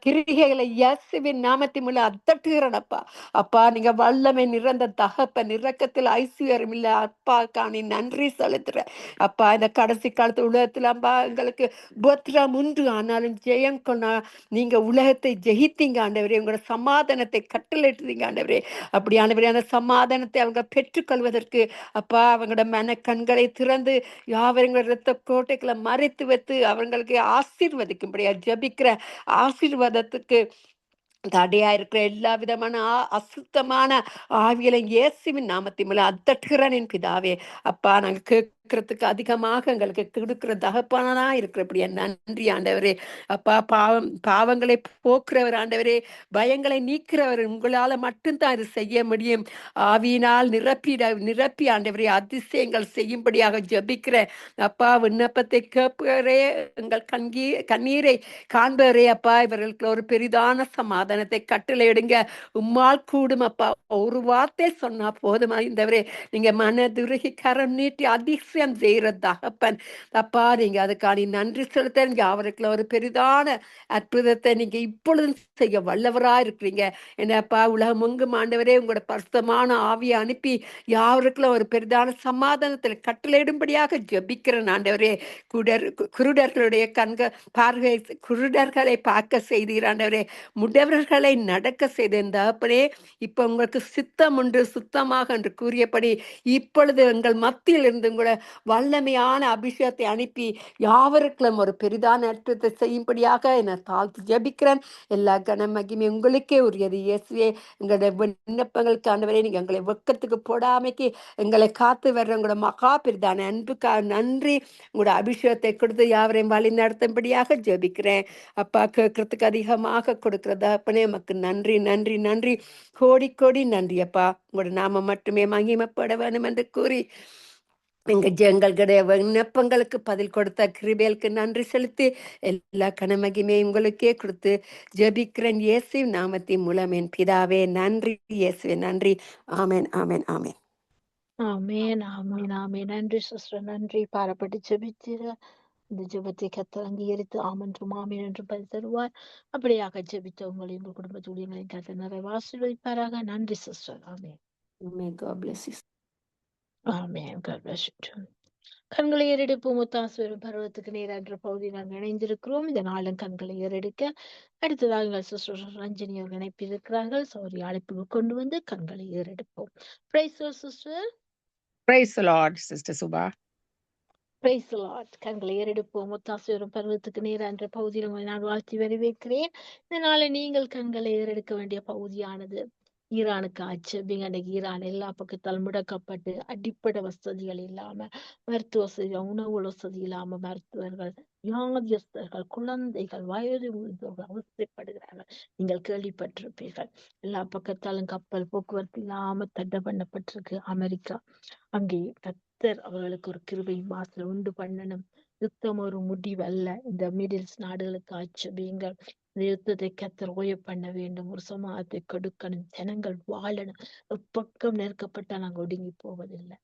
கிரிகைகளை இயேசுவின் நாமத்தின் மூலம் அத்தட்டுகிறனப்பா. அப்பா நீங்க வல்லமை நிறந்த தகப்பன், இரக்கத்தில் ஐஸ்வர்யம் இல்ல அப்பா காணி நன்றி செலுத்துறேன் அப்பா. இந்த கடைசி காலத்து உலகத்துல அப்பா எங்களுக்கு உபத்திரம் உண்டு, ஆனாலும் ஜெயம் கொண்டா நீங்க உலகத்தை ஜெயித்தீங்க ஆண்டவரே. உங்களோட சமாதானத்தை கட்டளையிட்டீங்க ஆண்டவரே. அப்படி ஆண்டவரே அந்த சமாதானத்தை அவங்க பெற்றுக்கொள்வதற்கு அப்பா அவங்களோட மன கண்களை திறந்து யாவங்களோட இரத்த கோட்டைகளை மறைத்து வைத்து அவங்களுக்கு ஆசீர்வதிக்கும்படியா ஜபிக்கிற ஆசீர்வாதத்துக்கு தடையா இருக்கிற எல்லா விதமான அசுத்தமான ஆவியலை இயேசுவின் நாமத்தின் மூலம் அத்தட்டுகிறேன் பிதாவே. அப்பா நாங்க கேட்கறதுக்கு அதிகமாக எங்களுக்கு கொடுக்கிற தகப்பனா இருக்கிறபடியா நன்றி ஆண்டவரே. அப்பா, பாவங்களை போக்குறவர் ஆண்டவரே, பயங்களை நீக்கிறவர். உங்களால மட்டும்தான் இது செய்ய முடியும். ஆவியினால் நிரப்பி ஆண்டவரே அதிசயங்கள் செய்யும்படியாக ஜெபிக்கிற அப்பா, விண்ணப்பத்தை கேட்பவரே, எங்கள் கண்ணீரை காண்பவரே அப்பா, இவர்களுக்கு ஒரு பெரிதான சமாதானத்தை கட்டளையிடுங்க. உம்மால் கூடும் அப்பா. ஒரு வார்த்தை சொன்னா போதுமா இந்தவரே, நீங்க மனதுருகி கரம் நீட்டி அதிசயம் செய்யற தகப்பன் அப்பா. நீங்க அதுக்கான நன்றி செலுத்த அவருக்கு ஒரு பெரிதான அற்புதத்தை நீங்க இப்பொழுதும் செய்ய வல்லவரா இருக்கிறீங்க. என்னப்பா, உலகம் எங்கும் ஆண்டவரே உங்களோட பரிசுத்தமான ஆவியை அனுப்பி யாருக்குள்ள ஒரு பெரிதான சமாதானத்தில் கட்டளையிடும்படியாக ஜெபிக்கிறேன் ஆண்டவரே. குருடர்களுடைய பார்வை குருடர்களை பார்க்க செய்தீர் ஆண்டவரே. முடவர்களை நடக்க செய்த இந்த அப்பனே, இப்ப உங்களுக்கு சித்தம் உண்டு சுத்தமாக என்று கூறியபடி இப்பொழுது எங்கள் மத்தியில் இருந்து கூட வல்லமையான அபிஷேகத்தை அனுப்பி யாவருக்கும் ஒரு பெரிதான அற்புதத்தை செய்யும்படியாக என தாழ்த்து ஜெபிக்கிறேன். எல்லா கன மகிமை உங்களுக்கே உரியது இயேசுவே. எங்களுடைய விண்ணப்பங்களுக்கு ஆண்டவரே, நீங்க எங்களை வெக்கத்துக்கு போடாமைக்கு எங்களை காத்து வர்ற உங்களோட மகா பெரிதான அன்புக்காக நன்றி. உங்களோட அபிஷேகத்தை கொடுத்து யாவரையும் வழி நடத்தும்படியாக ஜெபிக்கிறேன். அப்பா, கேட்கறதுக்கு அதிகமாக கொடுக்கிறதா அப்பனே, நமக்கு நன்றி நன்றி நன்றி, கோடி கோடி நன்றி அப்பா. உங்களோட நாம மட்டுமே மகிமைப்பட வேணும் என்று கூறி எங்களுடைய விண்ணப்பங்களுக்கு பதில் கொடுத்த கிருபைகளுக்கு நன்றி செலுத்தி எல்லா கனமகிமையும் உங்களுக்கே கொடுத்து ஜெபிக்கிறேன் இயேசு நாமத்தின் மூலம் என் பிதாவே. நன்றி இயேசுவே, நன்றி. ஆமேன் ஆமேன் ஆமேன் ஆமேன் ஆமேன் ஆமேன். நன்றி சிஸ்டர், நன்றி. பாரப்பட்டு ஜெபித்திர இந்த ஜெபத்தை கர்த்தர் அங்கீகரித்து ஆமென்றும் ஆமேன் என்று பதில் தருவார். அப்படியாக ஜெபித்த உங்களையும் உங்கள் குடும்பத்துடையங்களையும் கர்த்தர் நிறைய ஆசீர்வதிப்பாராக. நன்றி sister. Amen God bless you. Amen. God bless you too. கண்களை ஏறெடுப்பு முத்தாசுவரும் பருவத்துக்கு நேரன்ற பகுதி நாங்கள் இணைந்திருக்கிறோம். இந்த நாளும் கண்களை ஏறெடுக்க அடுத்ததாக சிஸ்டர் ரஞ்சினி அவர்கள் இணைப்பிருக்கிறார்கள். சௌரி அழைப்புக்கு கொண்டு வந்து கண்களை ஏறெடுப்போம். Praise sister. Praise the Lord, Sister Subha. Praise Lord. கண்களை ஏறெடுப்போம். முத்தாசுவரும் பருவத்துக்கு நேர என்ற பகுதியில் உங்களை நான் வாழ்த்தி வரவேற்கிறேன். இதனால நீங்கள் கண்களை ஏறெடுக்க வேண்டிய பகுதியானது ஈரானுக்கு ஆச்சு. அன்னைக்கு ஈரான் எல்லா பக்கத்தால் முடக்கப்பட்டு அடிப்படை வசதிகள் இல்லாம, மருத்துவ வசதி, உணவு வசதி இல்லாம மருத்துவர்கள், வியாதியஸ்தர்கள், குழந்தைகள், வயது முதிர்ந்தவர்கள் அவசரப்படுகிறார்கள். நீங்கள் கேள்விப்பட்டிருப்பீர்கள். எல்லா பக்கத்தாலும் கப்பல் போக்குவரத்து இல்லாம தடை பண்ணப்பட்டிருக்கு அமெரிக்கா. அங்கே கர்த்தர் அவர்களுக்கு ஒரு கிருபை வாசல் உண்டு பண்ணணும். யுத்தம் ஒரு முடிவல்ல. இந்த மிடில்ஸ் நாடுகளுக்கு ஆட்சேபிங்கள். இந்த யுத்தத்தை கர்த்தர் ஓய பண்ண வேண்டும். ஒரு சமாதத்தை கொடுக்கணும். ஜனங்கள் வாழணும். பக்கம் நெருக்கப்பட்டா நாங்க ஒடுங்கி போவதில்லை.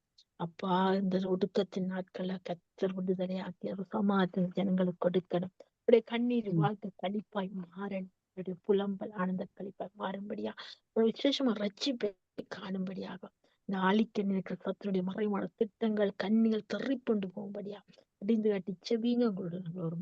அப்பா, இந்த ஒடுக்கத்தின் நாட்கள்ல கர்த்தர் விடுதலையாக்கி ஒரு சமாதத்தை ஜனங்களுக்கு கொடுக்கணும். அப்படியே கண்ணீர் வாழ்க்கை கழிப்பாய் மாறணும். அவருடைய புலம்பல் ஆனந்த கழிப்பாய் மாறும்படியா ஒரு விசேஷமா ரட்சிப்பை காணும்படியாக இந்த ஆழிக்க நினைக்கிற கர்த்தருடைய மறைமான திட்டங்கள் கண்ணிகள் தெறிப்புண்டு போகும்படியா அடிந்து காட்டி செவிங்க உங்களோட ஒரு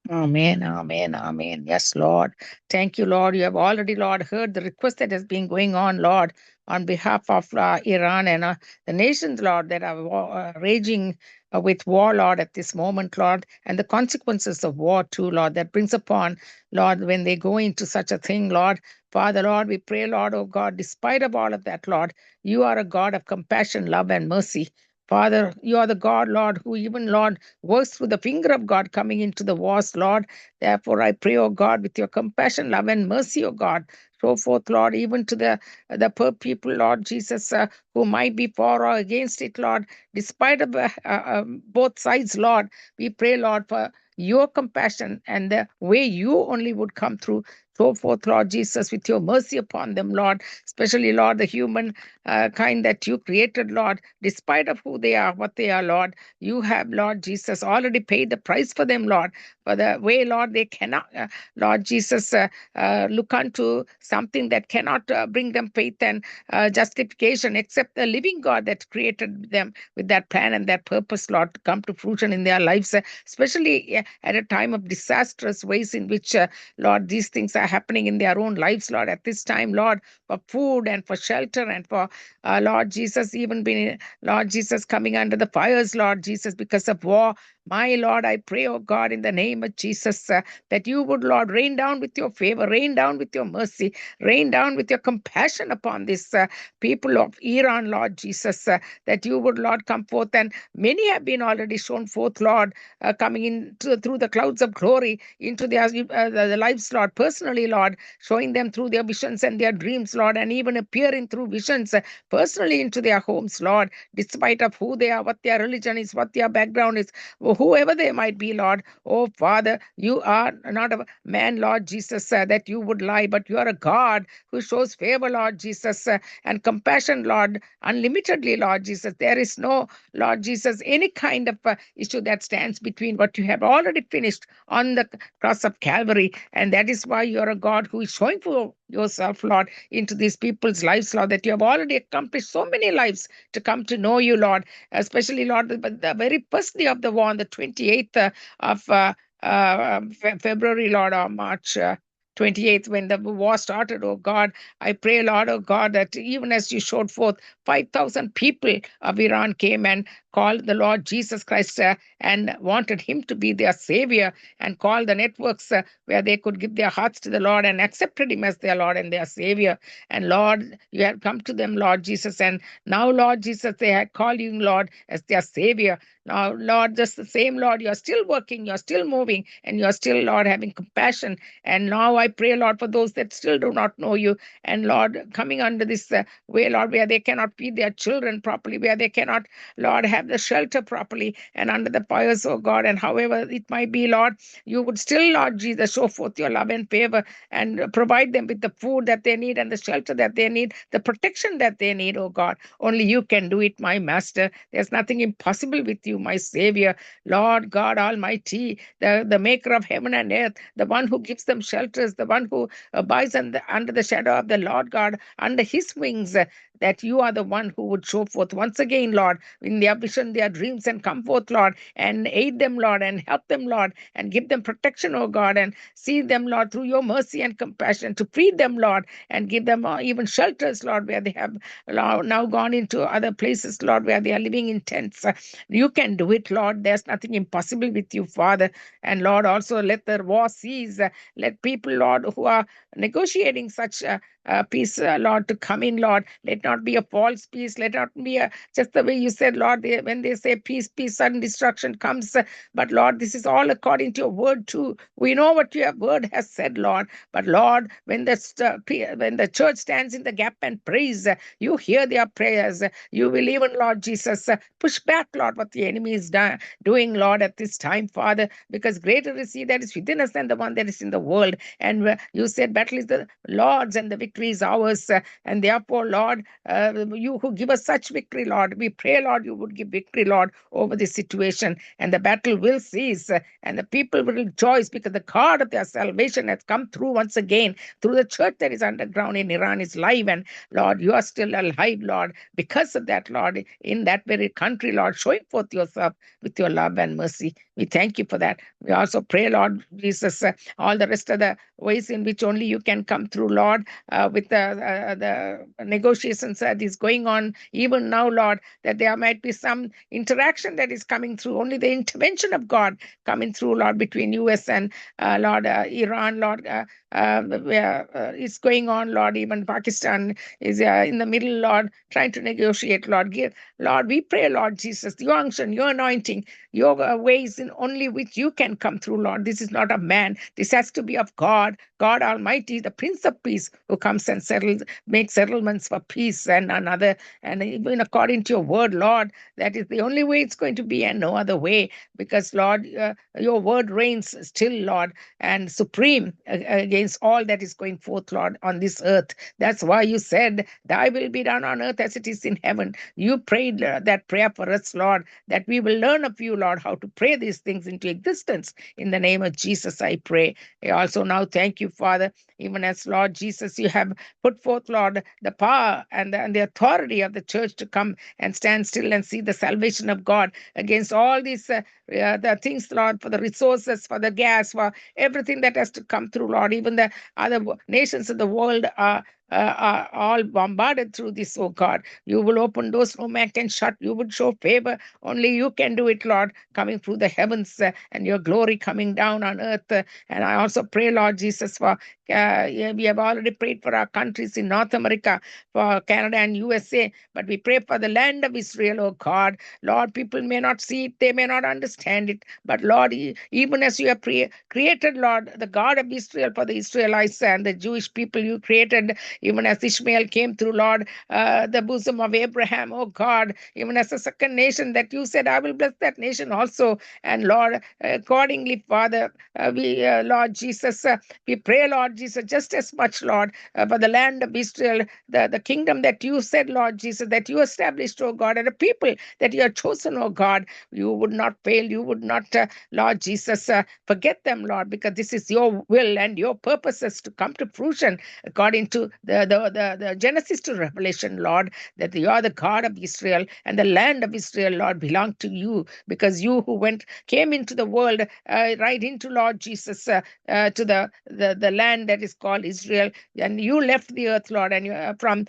Amen, amen, amen. Yes, Lord. Thank you, Lord. You have already, Lord, heard the request that has been going on, Lord, on behalf of Iran and the nations, Lord, that are raging with war, Lord, at this moment, Lord, and the consequences of war too, Lord, that brings upon, Lord, when they go into such a thing, Lord. Father, Lord, we pray, Lord, oh God, despite of all of that, Lord, you are a God of compassion, love, and mercy. Father, you are the God, Lord, who even, Lord, works through the finger of God coming into the wars, Lord. Therefore, I pray, oh God, with your compassion, love, and mercy, oh God, show forth, Lord, even to the poor people, Lord Jesus, who might be for or against it, Lord, despite of both sides, Lord. We pray, Lord, for your compassion and the way you only would come through. Show forth, Lord Jesus, with your mercy upon them, Lord, especially, Lord, the human kind that you created, Lord, despite of who they are, what they are, Lord, you have, Lord Jesus, already paid the price for them, Lord, for the way, Lord, they cannot, Lord Jesus, look unto something that cannot bring them faith and justification except the living God that created them with that plan and that purpose, Lord, to come to fruition in their lives, especially at a time of disastrous ways in which, Lord, these things are happening in their own lives, Lord, at this time, Lord, for food and for shelter and for, Lord Jesus, even being, Lord Jesus, coming under the fires, Lord Jesus, because of war. My Lord, I pray, oh God, in the name of Jesus, that you would, Lord, rain down with your favor, rain down with your mercy, rain down with your compassion upon this people of Iran, Lord Jesus, that you would, Lord, come forth. And many have been already shown forth, Lord, coming in through the clouds of glory into their the lives, Lord, personally, Lord, showing them through their visions and their dreams, Lord, and even appearing through visions personally into their homes, Lord, despite of who they are, what their religion is, what their background is, whoever they might be, Lord. Oh, Father, you are not a man, Lord Jesus, that you would lie, but you are a God who shows favor, Lord Jesus, and compassion, Lord, unlimitedly, Lord Jesus. There is no, Lord Jesus, any kind of issue that stands between what you have already finished on the cross of Calvary. And that is why you are a God who is showing for yourself, Lord, into these people's lives, Lord, that you have already accomplished so many lives to come to know you, Lord, especially, Lord, the very first day of the war on the 28th of February, Lord, or March 28th, when the war started. Oh God, I pray, Lord, oh God, that even as you showed forth, 5,000 people of Iran came and called the Lord Jesus Christ and wanted him to be their savior, and called the networks where they could give their hearts to the Lord and accepted him as their Lord and their savior. And Lord, you have come to them, Lord Jesus, and now, Lord Jesus, they had called you, Lord, as their savior. Now, Lord, just the same, Lord, you're still working, you're still moving, and you're still, Lord, having compassion. And now I pray, Lord, for those that still do not know you, and Lord, coming under this way, Lord, where they cannot feed their children properly, where they cannot, Lord, have the shelter properly, and under the fires, oh God, and however it might be, Lord, you would still, Lord Jesus, show forth your love and favor and provide them with the food that they need and the shelter that they need, the protection that they need, oh God. Only you can do it, my Master. There's nothing impossible with you, my Savior. Lord God Almighty, the maker of heaven and earth, the one who gives them shelters, the one who abides under the shadow of the Lord God, under his wings, that you are the one who would show forth once again, Lord, in their vision, their dreams, and come forth, Lord, and aid them, Lord, and help them, Lord, and give them protection, oh God, and see them, Lord, through your mercy and compassion, to feed them, Lord, and give them even shelters, Lord, where they have now gone into other places, Lord, where they are living in tents. You can do it, Lord. There's nothing impossible with you, Father. And Lord, also let the war cease. Let people, Lord, who are negotiating such peace, Lord, to come in, Lord. Let not be a false peace. Let not be just the way you said, Lord, when they say peace, peace, sudden destruction comes. But Lord, this is all according to your word too. We know what your word has said, Lord. But Lord, when the church stands in the gap and prays, you hear their prayers. You will even, Lord Jesus, push back, Lord, what the enemy is doing, Lord, at this time, Father, because greater is he that is within us than the one that is in the world. And you said battle is the Lord's and the victory is ours. And therefore, Lord, you who give us such victory, Lord, we pray, Lord, you would give victory, Lord, over this situation, and the battle will cease, and the people will rejoice because the God of their salvation has come through once again through the church that is underground in Iran is live. And Lord, you are still alive, Lord, because of that, Lord, in that very country, Lord, showing forth yourself with your love and mercy. We thank you for that. We also pray, Lord Jesus, all the rest of the ways in which only you can come through, Lord, with the negotiations that is going on even now, Lord, that there might be some interaction that is coming through, only the intervention of God coming through, Lord, between US and Lord, Iran, Lord, where it's going on, Lord. Even Pakistan is in the middle, Lord, trying to negotiate, Lord. Lord, we pray, Lord Jesus, your unction, your anointing, your ways in only which you can come through, Lord. This is not of man. This has to be of God, God Almighty, the Prince of Peace, who comes and makes settlements for peace and another, and even according to your word, Lord, that is the only way it's going to be and no other way, because, Lord, your word reigns still, Lord, and supreme against all that is going forth, Lord, on this earth. That's why you said, thy will be done on earth as it is in heaven. You prayed that prayer for us, Lord, that we will learn of you, Lord, how to pray these things into existence. In the name of Jesus, I pray. I also now thank you, Father, even as, Lord Jesus, you have put forth, Lord, the power and the authority of the church to come and stand still and see the salvation of God against all these the things, Lord, for the resources, for the gas, for everything that has to come through, Lord. Even the other nations of the world are are all bombarded through this, oh God. You will open doors no man can shut. You would show favor. Only you can do it, Lord, coming through the heavens and your glory coming down on earth. And I also pray, Lord Jesus, for we have already prayed for our countries in North America, for Canada and USA, but we pray for the land of Israel, oh God. Lord, people may not see it, they may not understand it, but Lord, even as you have created, Lord, the God of Israel for the Israelites and the Jewish people, you created, even as Ishmael came through, Lord, the bosom of Abraham, oh God, even as a second nation that you said, I will bless that nation also. And Lord, accordingly, Father, Lord Jesus, we pray, Lord Jesus, just as much, Lord, for the land of Israel, the kingdom that you said, Lord Jesus, that you established, oh God, and the people that you have chosen, oh God. You would not fail. You would not, Lord Jesus, forget them, Lord, because this is your will and your purposes to come to fruition according to the Genesis to Revelation, Lord, that you are the God of Israel and the land of Israel, Lord, belong to you, because you who came into the world, right into, Lord Jesus, to the land that is called Israel, and you left the earth, Lord, and you, from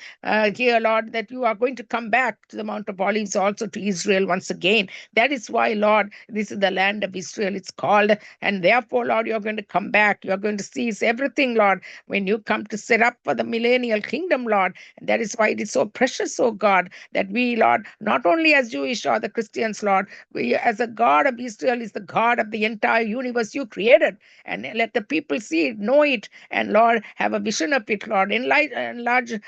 here, Lord, that you are going to come back to the Mount of Olives, also to Israel once again. That is why, Lord, this is the land of Israel, it's called, and therefore, Lord, you're going to come back. You're going to seize everything, Lord, when you come to set up for the millennial kingdom, Lord. And that is why it is so precious, oh God, that we, Lord, not only as Jewish or the Christians, Lord, we, as a God of Israel, is the God of the entire universe you created. And let the people see it, know it, and Lord, have a vision of it, Lord. Enlighten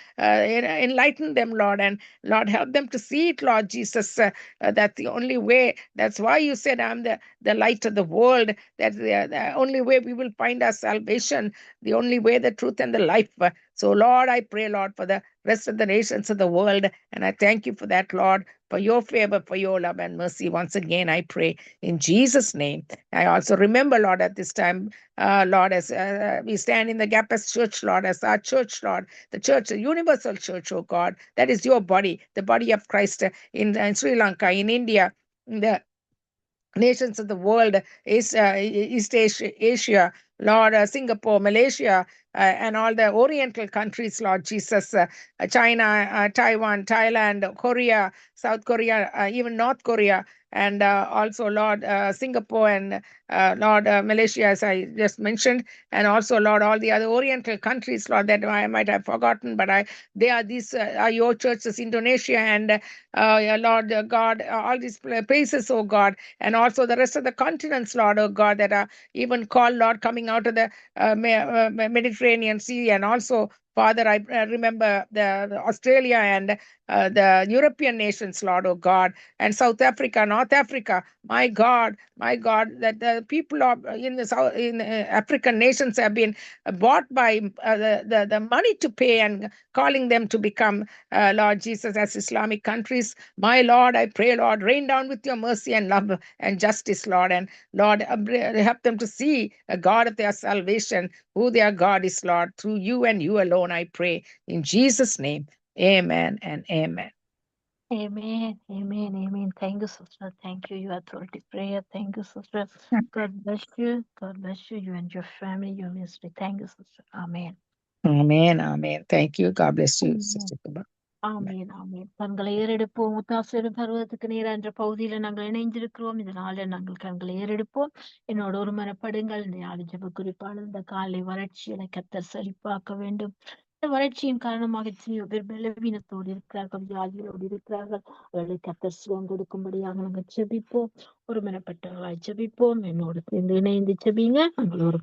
them, Lord, and Lord, help them to see it, Lord Jesus. That's the only way. That's why you said, I'm the light of the world. That's the only way we will find our salvation, the only way, the truth, and the life. So, Lord, I pray, Lord, for the rest of the nations of the world. And I thank you for that, Lord, for your favor, for your love and mercy. Once again, I pray in Jesus' name. I also remember, Lord, at this time, Lord, as we stand in the gap as church, Lord, as our church, Lord, the church, the universal church, oh God, that is your body, the body of Christ in Sri Lanka, in India, in the nations of the world, East Asia, Lord, Singapore, Malaysia, and all the Oriental countries, Lord Jesus, China, Taiwan, Thailand, Korea, South Korea, even North Korea, and also, Lord, Singapore and Lord, Malaysia, as I just mentioned, and also, Lord, all the other Oriental countries, Lord, that I might have forgotten, but these are your churches, Indonesia and Lord God, all these places, oh God, and also the rest of the continents, Lord, oh God, that are even called, Lord, coming out of the Mediterranean Sea, and also, Father, I remember the Australia and the European nations, Lord, oh God, and South Africa, North Africa, my God, that the people of in the South, in African nations have been bought by the money to pay and calling them to become, Lord Jesus, as Islamic countries. My Lord, I pray, Lord, rain down with your mercy and love and justice, Lord, and Lord, help them to see a God of their salvation, who their God is, Lord, through you and you alone, I pray. In Jesus' name, amen and amen. Amen. Amen. Amen. Thank you, sister. Thank you. Your authority prayer. Thank you, sister. God bless you. God bless you. You and your family, your ministry. Thank you, sister. Amen. Amen. Amen. Thank you. God bless you, Amen. Sister Kuba. ஆமீன் ஆமீன் கண்களை ஏறெடுப்போம். முத்தாசிரியர் பருவத்துக்கு நேர என்ற பகுதியில நாங்கள் இணைந்திருக்கிறோம். இதனால நாங்கள் கண்களை ஏறெடுப்போம். என்னோட ஒரு மனப்படுங்கள். இந்த ஜெப குறிப்பாளர் இந்த காலை வறட்சியை கர்த்தர் செழிப்பாக்க வேண்டும். இந்த வறட்சியின் காரணமாக எத்தனையோ பேர் பலவீனத்தோடு இருக்கிறார்கள், வியாதிகளோடு இருக்கிறார்கள். அவர்களை கர்த்தர் சுகம் கொடுக்கும்படியாக நாங்கள் ஜெபிப்போம். ஒரு மனப்பட்டவர்களாய் ஜெபிப்போம். என்னோடு சேர்ந்து இணைந்து ஜெபிங்க. நாங்கள் ஒரு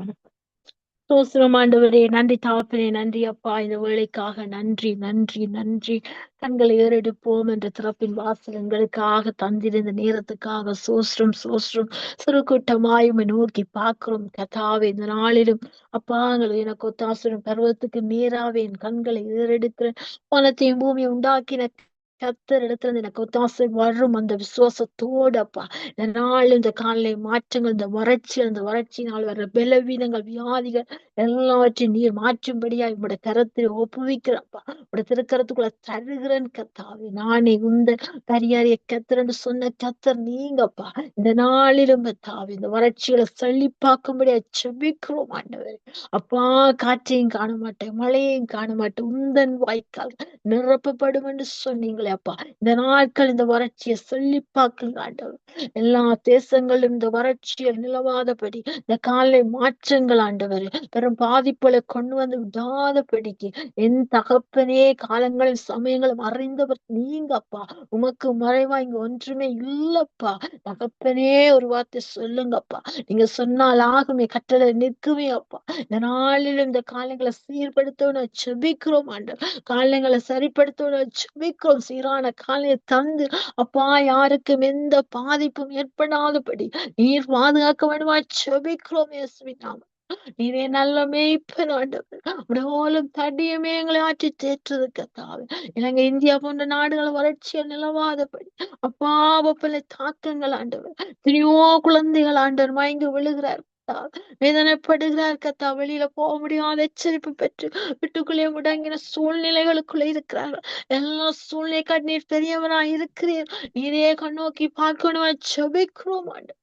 சோஸ்திரம் ஆண்டவரே, நன்றி தாப்பனே, நன்றி அப்பா, இந்த வேலைக்காக நன்றி நன்றி நன்றி. கண்களை ஏறெடுப்போம் என்ற திறப்பின் வாசல் எங்களுக்காக தந்திருந்த நேரத்துக்காக சோஸ்திரம் சோஸ்திரம். சிறு கூட்டமாய் நோக்கி பார்க்கிறோம் கதாவே. இந்த நாளிலும் அப்பா, எனக்கு ஒத்தாசுரம் பருவத்துக்கு நேராவே என் கண்களை ஏறெடுக்கிறேன். வானத்தையும் பூமியை உண்டாக்கின கர்த்தர் இடத்துல எனக்கு ஒத்தாசை வரும் அந்த விசுவாசத்தோடு அப்பா, இந்த நாள் இந்த காலை மாற்றங்கள், இந்த வறட்சி, அந்த வறட்சியினால் வர்ற பலவீனங்கள், வியாதிகள் எல்லாவற்றையும் நீர் மாற்றும்படியா உங்களுடைய கரத்தில் ஒப்புவிக்கிறப்பா, உடைய திருக்கரத்துக்குள்ள தருகிறேன் கத்தாவே. நானே உந்த பரியாரிய கத்தர்ன்னு சொன்ன கத்தர் நீங்கப்பா. இந்த நாளிலும் கத்தாவே இந்த வறட்சிகளை செழிப்பாக்கும்படியா செபிக்கிறோம் ஆண்டவரே. அப்பா, காற்றையும் காண மாட்டேன், மழையையும் காண மாட்டேன், உந்தன் வாய்க்கால் நிரப்பப்படும் என்று சொன்னீங்களே அப்பா. இந்த நாட்கள் இந்த வறட்சியை செழிப்பாக்குங்க ஆண்டவர். எல்லா தேசங்களும் இந்த வறட்சியில் நிலவாதபடி இந்த காலை மாற்றங்கள் ஆண்டவர் பெரும் பாதிப்புகளை கொண்டு வந்து விடாதபடிக்கு என் தகப்பனே காலங்களும் சமயங்களும் அறிந்தவர் நீங்க அப்பா. உமக்கு மறைவா இங்க ஒன்றுமே இல்லப்பா. தகப்பனே ஒரு வார்த்தை சொல்லுங்கப்பா. நீங்க சொன்னால் ஆகுமே, கட்டளை நிற்குமே அப்பா. இந்த நாளிலும் இந்த காலங்களை சீர்படுத்தணும் செபிக்கிறோம் ஆண்டவர். காலங்களை சரிப்படுத்தணும் செபிக்கிறோம். சீரான காலையை தந்து அப்பா, யாருக்கும் எந்த பாதிப்பும் ஏற்படாதபடி நீர் பாதுகாக்க வேண்டுமா செபிக்கிறோம் இயேசுவின் நாமத்தில். நீரே நல்ல மேய்ப்பன் ஆண்டவர். உடலும் தடியுமே எங்களை ஆற்றி தேற்றுது கத்தாவே. இலங்கை, இந்தியா போன்ற நாடுகள் வறட்சியில் நிலவாதபடி அப்பா, பல தாக்கங்கள் ஆண்டவர். எத்தனையோ குழந்தைகள் ஆண்டவர் மயங்கி விழுகிறார், வேதனைப்படுகிறார் கத்தா. வெளியில போக முடியாத எச்சரிப்பு பெற்று வீட்டுக்குள்ளே முடங்கின சூழ்நிலைகளுக்குள்ள இருக்கிறார்கள். எல்லா சூழ்நிலை நீர் பெரியவராய் இருக்கிறீர். நீரே கண்ணோக்கி பார்க்கணும் செபிக்கிறோம் ஆண்டவர்.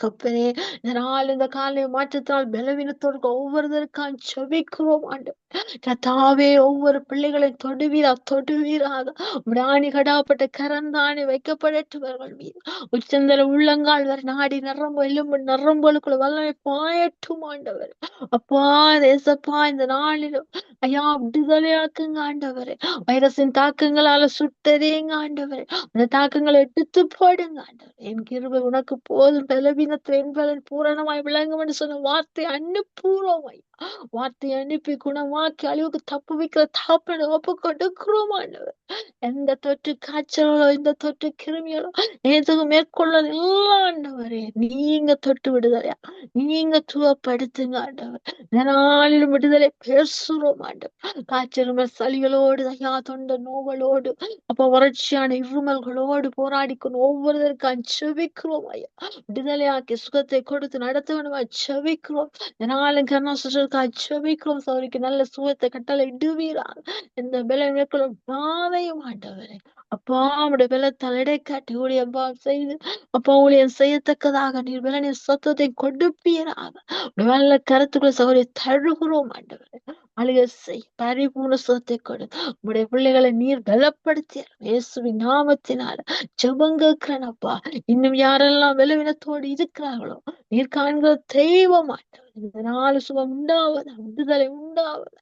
அப்பனே, இந்த நாள் இந்த காலை மாற்றத்தால் பலவீனத்தோடு ஒவ்வொருத்தருக்கான் செபிக்கிறோம் ஆண்டவர். கத்தாவே, ஒவ்வொரு பிள்ளைகளையும் தொடுவீராக ராணி கடாப்பட்ட கரந்தானி வைக்கப்படட்டுவர்கள் மீது உச்சந்தல உள்ளங்கால் வரை நாடி நரம்பு எலும்பு நரம்புகளுக்குள்ள வல்லமை பாயட்டும் ஆண்டவர். அப்பா தேசப்பா, இந்த நாளிலும் ஐயா விடுதலையாக்குங்க ஆண்டவரே. வைரஸின் தாக்கங்களால சுட்டதேங்க ஆண்டவரே. அந்த தாக்கங்களை எடுத்து போடுங்க ஆண்டவர். என் கிருபை உனக்கு போதும், பலவீனத்தில் என்பதன் பூரணமாய் விளங்கும் என்று சொன்ன வார்த்தை அனுப்புறோம் ஐயா. வார்த்தையை அனுப்பி குணமாக்கி அழிவுக்கு தப்பு வைக்கிற தாப்பனை ஒப்பு கொடுக்கிறோம் ஆண்டவர். எந்த தொற்று காய்ச்சலோ இந்த தொற்று கிருமிகளோ எதுவும் மேற்கொள்ள இல்லை ஆண்டவரே. நீங்க தொட்டு விடுதலையா, நீங்க துவப்படுத்துங்க ஆண்டவர். இந்த நாளிலும் விடுதலை பேசுறோம் ஆண்டவர். காய்ச்சல் சளிகளோடு ஐயா, தொண்ட நோவலோடு அப்ப வறட்சியான இருமல்களோடு போராடிக்கொண்டு ஒவ்வொருவருக்கும் செபிக்கிறோம் ஐயா. விடுதலையாக்கி சுகத்தை கொடுத்து நடத்த வேண்டுமா செபிக்கிறோம். இதனாலும் கர்ணாசுக்காக செபிக்கிறோம். சௌரிக்கு நல்ல சுகத்தை கட்டளை இடுவீராக. இந்த பலம் மேற்கொள்ளும் பாதையும் ஆண்டவரே. அப்பா, உடைய பலத்தால் இடை காட்டி ஊழியம் செய்து அப்பா ஊழியம் செய்யத்தக்கதாக நீர் பலனின் சத்தத்தை கொடுப்பீராக. நல்ல கருத்துக்களை சௌரிய தழுகிறோம் ஆண்டவரே. அழுக செய் பரிபூர்ண சுகத்தை கொடு. உடைய பிள்ளைகளை நீர் பலப்படுத்திய இயேசுவின் நாமத்தினால ஜெபங்கேற்கிறேன் அப்பா. இன்னும் யாரெல்லாம் பலவீனத்தோடு இருக்கிறார்களோ நீர் காண்கிற தெய்வம் ஆண்டவர். இதனால சுகம் உண்டாவதா, விடுதலை உண்டாவதா.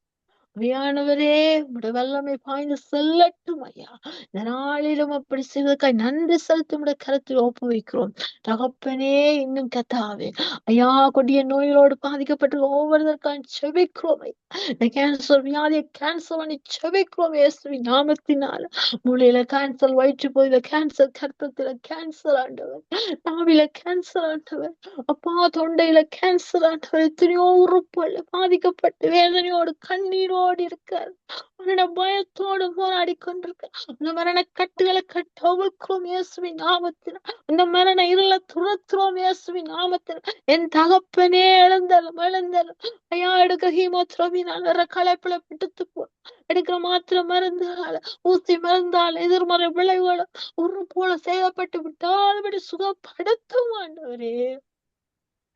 அவையானவரே, உடைய வல்லமை பாய்ந்து செல்லட்டும் ஐயா. இந்த நாளிலும் அப்படி செய்வதற்காக நன்றி செலுத்தி உடைய கருத்தில் ஒப்புவிக்கிறோம் தகப்பனே. இன்னும் கத்தாவே ஐயா, கொடிய நோய்களோடு பாதிக்கப்பட்டு ஒவ்வொருவருக்காக செபிக்கிறோம் ஐயா. இந்த கேன்சர் வியாதியை கேன்சர் பண்ணி செபிக்கிறோம் இயேசுவின் நாமத்தினால. மூளையில கேன்சர், வயிற்று பகுதியில கேன்சர், கர்ப்பத்தில கேன்சர் ஆண்டவர், நாவில கேன்சர் ஆண்டவர், அப்பா தொண்டையில கேன்சர் ஆண்டவர். எத்தனையோ உறுப்புகள் பாதிக்கப்பட்டு வேதனையோடு கண்ணீரோடு இருக்கார். மரண பயத்தோடு போராடி கொண்டிருக்க அந்த மரண கட்டுகளை கட்டவிழ்க்கிறோம் இயேசுவின் நாமத்தில். அந்த மரண இருள துரத்துறோம் இயேசுவின் நாமத்தில். என் தகப்பனே, எழுந்தலும் ஐயா, எடுக்க ஹீமோதெரபினால களைப்புல பிடித்து போ எடுக்கிற மாத்திர மருந்துகால ஊசி மருந்தால் எதிர்மறை விளைவுகளும் ஒரு போல செய்யப்பட்டு விட்டால் சுகப்படுத்தும் ஆண்டவரே.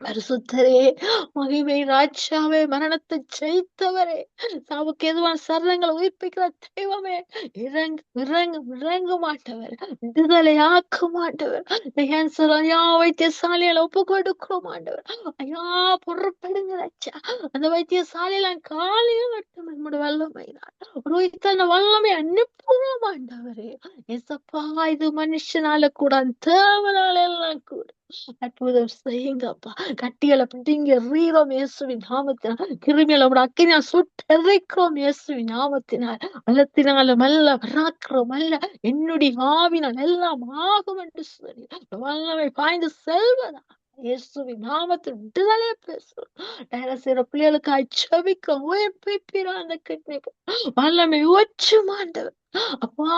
பரிசுத்தரே, மகிமை ராஜாவே, மரணத்தை ஜெயித்தவரே, சாவுக்கு எதுவான சரணங்களை உயிர்ப்பிக்கிற தெய்வமே, இறங்க மாட்டவர், விடுதலை ஆக்க மாட்டவர். ஐயா, வைத்தியசாலையில ஒப்பு கொடுக்கிறோம் ஆண்டவர். ஐயா, பொறுப்படுங்க ராஜா. அந்த வைத்தியசாலையில காலையும் கட்டும் நம்முடைய வல்லமைதான் அந்த வல்லமை அனுப்புறோம் ஆண்டவரே. எசப்பா, இது மனுஷனால கூட தேவனால எல்லாம் கூட அற்புதம் செய்யுங்கப்பா. கட்டிகளை பிடிங்க ரீரோம் இயேசுவின் நாமத்தினால். கிருமியில அக்கினா சுட்டெரிக்கிறோம் இயேசுவின் நாமத்தினால். அல்லத்தினாலும் அல்ல, பராக்கிரம் அல்ல, என்னுடைய ஆவினால் எல்லாம் ஆகும் என்று சொல்லி வல்லமை பாய்ந்து செல்வதா இயேசுவின் நாமத்தில் விடுதலையை பேசுறோம். டயலிசிஸ் செய்யற பிள்ளைகளுக்காய் ஜெபிக்கிறோம். உயிர்ப்பிப்பீரா அந்த கிட்னி வல்லமை உச்சமாண்டவர். அப்பா,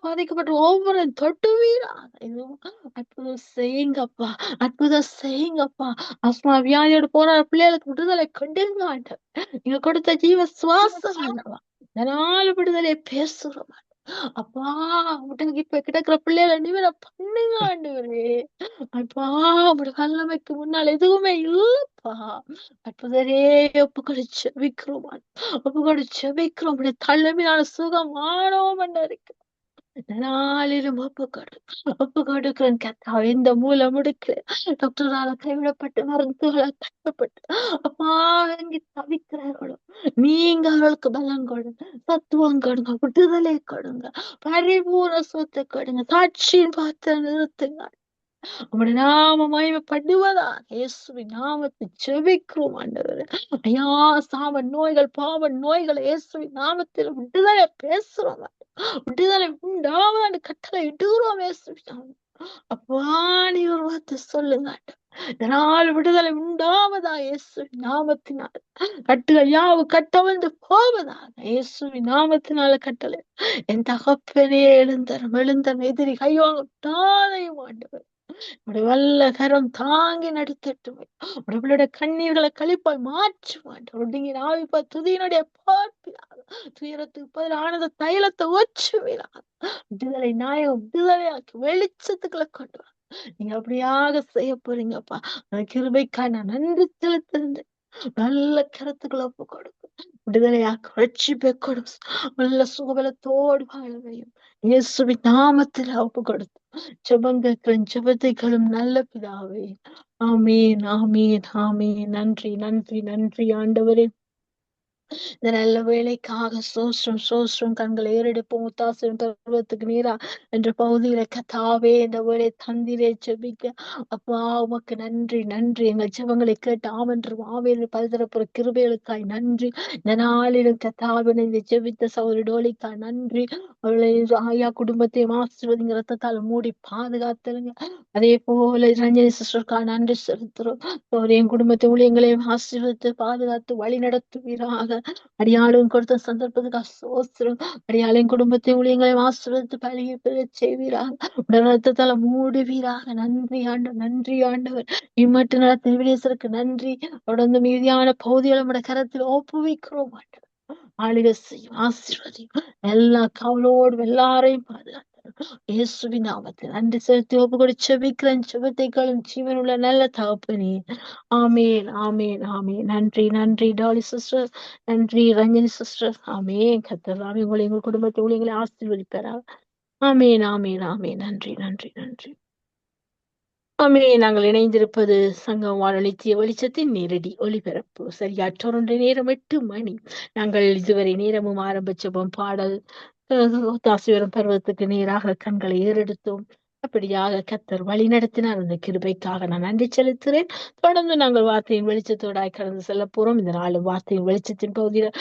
பாதிக்கப்பட்ட ஒவ்வொரு தொட்டுவீரா. அற்புதம் செய்யுங்கப்பா, அற்புதம் செய்யுங்கப்பா. ஆஸ்மா வியாதியோடு போற பிள்ளைகளுக்கு விடுதலை கொண்டுங்க ஆண்டவர். நீங்க கொடுத்த ஜீவ சுவாசம் அல்லவா, இதனால விடுதலையை பேசுறோம். அப்பா, உடனே இப்ப கிடக்குற பிள்ளைகளை நிமிர பண்ணுங்க ஆண்டவரே. அப்பா, உங்களோட வல்லமைக்கு முன்னால் எதுவுமே இல்லப்பா. அற்புதரே, ஒப்பு கொடுத்து ஜெபிக்கிறோம். ஒப்பு கொடுத்து ஜெபிக்கிறோம். உடைய தலைமையான சுகமானோம் இருக்கு. நாளிலும் ஒப்பு கொடுக்கிறேன் கத்தா. இந்த மூல முடுக்கு டாக்டரால கைவிடப்பட்டு மருந்துகளை கைவிடப்பட்டு அப்பா வாங்கி தவிக்கிறார்களோ, நீங்க அவர்களுக்கு பலம் கொடுங்க, தத்துவம் கொடுங்க, விடுதலை கொடுங்க, பரிபூர்ண சொத்தை கொடுங்க, சாட்சியின் பார்த்து நிறுத்துங்க. உங்களுடைய நாம மகிமைப்படுவதா இயேசுவின் நாமத்தை ஜெபிக்கிறோம் ஆண்டவரே. ஐயா, சாம நோய்கள், பாவ நோய்கள் இயேசுவின் நாமத்தில் விடுதலை பேசுறோம். விடுதலை உண்டாவது கட்டளை இடுகிறோம் இயேசுவின் நாமத்தில். அப்பா, நீ ஒரு வார்த்தை சொல்லுங்க ஆண்டவரே. இதனால் விடுதலை உண்டாவதா இயேசுவின் நாமத்தினால். கட்டுகள் யாவு கட்டவிழ்ந்து போவதா இயேசுவின் நாமத்தினால கட்டளை. என் தகப்பனே, எழுந்தரும் எதிரி கைவாங்க தாதையும் ஆண்டவர். உடைய வல்ல கரம் தாங்கி நடத்தட்டும். உடைய கண்ணீர்களை கழிப்பாய் மாற்றுவான். ஒடுங்கின ஆவிப்பா துதியினுடைய பார்ப்பிலாக துயரத்துக்கு பதில் ஆனந்த தைலத்தை ஒச்சுவீராக. விடுதலை நாயகம் விடுதலையாக்கி வெளிச்சத்துக்களை கொண்டு வா. நீங்க அப்படியாக செய்ய போறீங்கப்பா. அந்த கிருபைக்காய் நான் நன்றி செலுத்துறேன். நல்ல கருத்துக்களை ஒப்பு கொடுக்கும், விடுதலையாக்க ரட்சிப்பை கொடுக்கும், நல்ல சுகபலத்தோடு வாழவையும் இயேசுவின் நாமத்தில் ஒப்பு கொடுத்து ஜெபங்களும் ஜெபத்தைகளும் நல்ல பிதாவே. ஆமீன், ஆமீன், ஆமீன். நன்றி, நன்றி, நன்றி ஆண்டவரே. இந்த நல்ல வேலைக்காக சோஸ்ரம் கண்களை ஏறெடுப்போம். முத்தாசிரம் பருவத்துக்கு நீரா என்ற பகுதியில கத்தாவே இந்த வேலை தந்திரே ஜெபிக்க அப்பா உமக்கு நன்றி, நன்றி. எங்கள் ஜெபங்களை கேட்டு ஆமென்று ஆவேறு பல்தரப்புற கிருபைகளுக்காய் நன்றி. இந்த நாளிலும் கத்தாவினை இந்த ஜெபித்த சகோதரி டோலிக்காய் நன்றி. அவளை ஆயா குடும்பத்தையும் ஆசீர்வதிங்க, ரத்தத்தால் மூடி பாதுகாத்துருங்க. அதே போல ரஞ்சனி சிஸ்டருக்காய் நன்றி செலுத்துறோம். என் குடும்பத்தை ஊழியங்களையும் ஆசீர்வதித்து பாதுகாத்து வழி நடத்துவீராக. அடியாளும் கொடுத்த சந்தர்ப்பத்துக்கு சோஸ்திரம். அடியாளையும் குடும்பத்தை ஊழியங்களையும் ஆசீர்வதித்து பழகி பெற செய்வீராக. உடல் ரத்தத்தால மூடுவீராக. நன்றி ஆண்டவர், நன்றி ஆண்டவர். இம்மட்டு நடத்தின விடேசருக்கு நன்றி. தொடர்ந்து மீதியான பகுதிகளை நம்முடைய கரத்தில் ஒப்புவிக்கிறோம் ஆண்டவர். ஆளுகை செய்யும், ஆசீர்வதியும், எல்லா கவலோடும் எல்லாரையும் பாதுகாத்து இயேசுவின் நாமத்தில் நன்றி செலுத்தி ஒப்பு கொடு செபிக்கிறேன். செபத்தைகளும் ஜீவனுள்ள நல்ல தகப்பனே. ஆமேன், ஆமேன், ஆமேன். நன்றி, நன்றி டாலி சிஸ்டர், நன்றி ரஞ்சனி சிஸ்டர். ஆமேன். கர்த்தர் தாமே உங்களை எங்கள் குடும்பத்தை ஊழியங்களை ஆசீர்வதிப்பாராக. ஆமேன், ஆமேன், ஆமேன். நன்றி, நன்றி, நன்றி. ஆமேன். நாங்கள் இணைந்திருப்பது சங்கம் வானொலி நித்திய வெளிச்சத்தின் நேரடி ஒளிபரப்பு. சரியா 8 மணி. நாங்கள் இதுவரை நேரமும் ஆரம்ப ஜெபம், பாடல், தாசிவரம் பருவத்துக்கு நேராக கண்களை ஏறெடுத்தோம். அப்படியாக கர்த்தர் வழி நடத்தினார். அந்த கிருபைக்காக நான் நன்றி செலுத்துகிறேன். தொடர்ந்து நாங்கள் வார்த்தையின் வெளிச்சத்தோடாய் கடந்து செல்ல போறோம். இந்த நாள் வார்த்தையின் வெளிச்சத்தின் பகுதியில்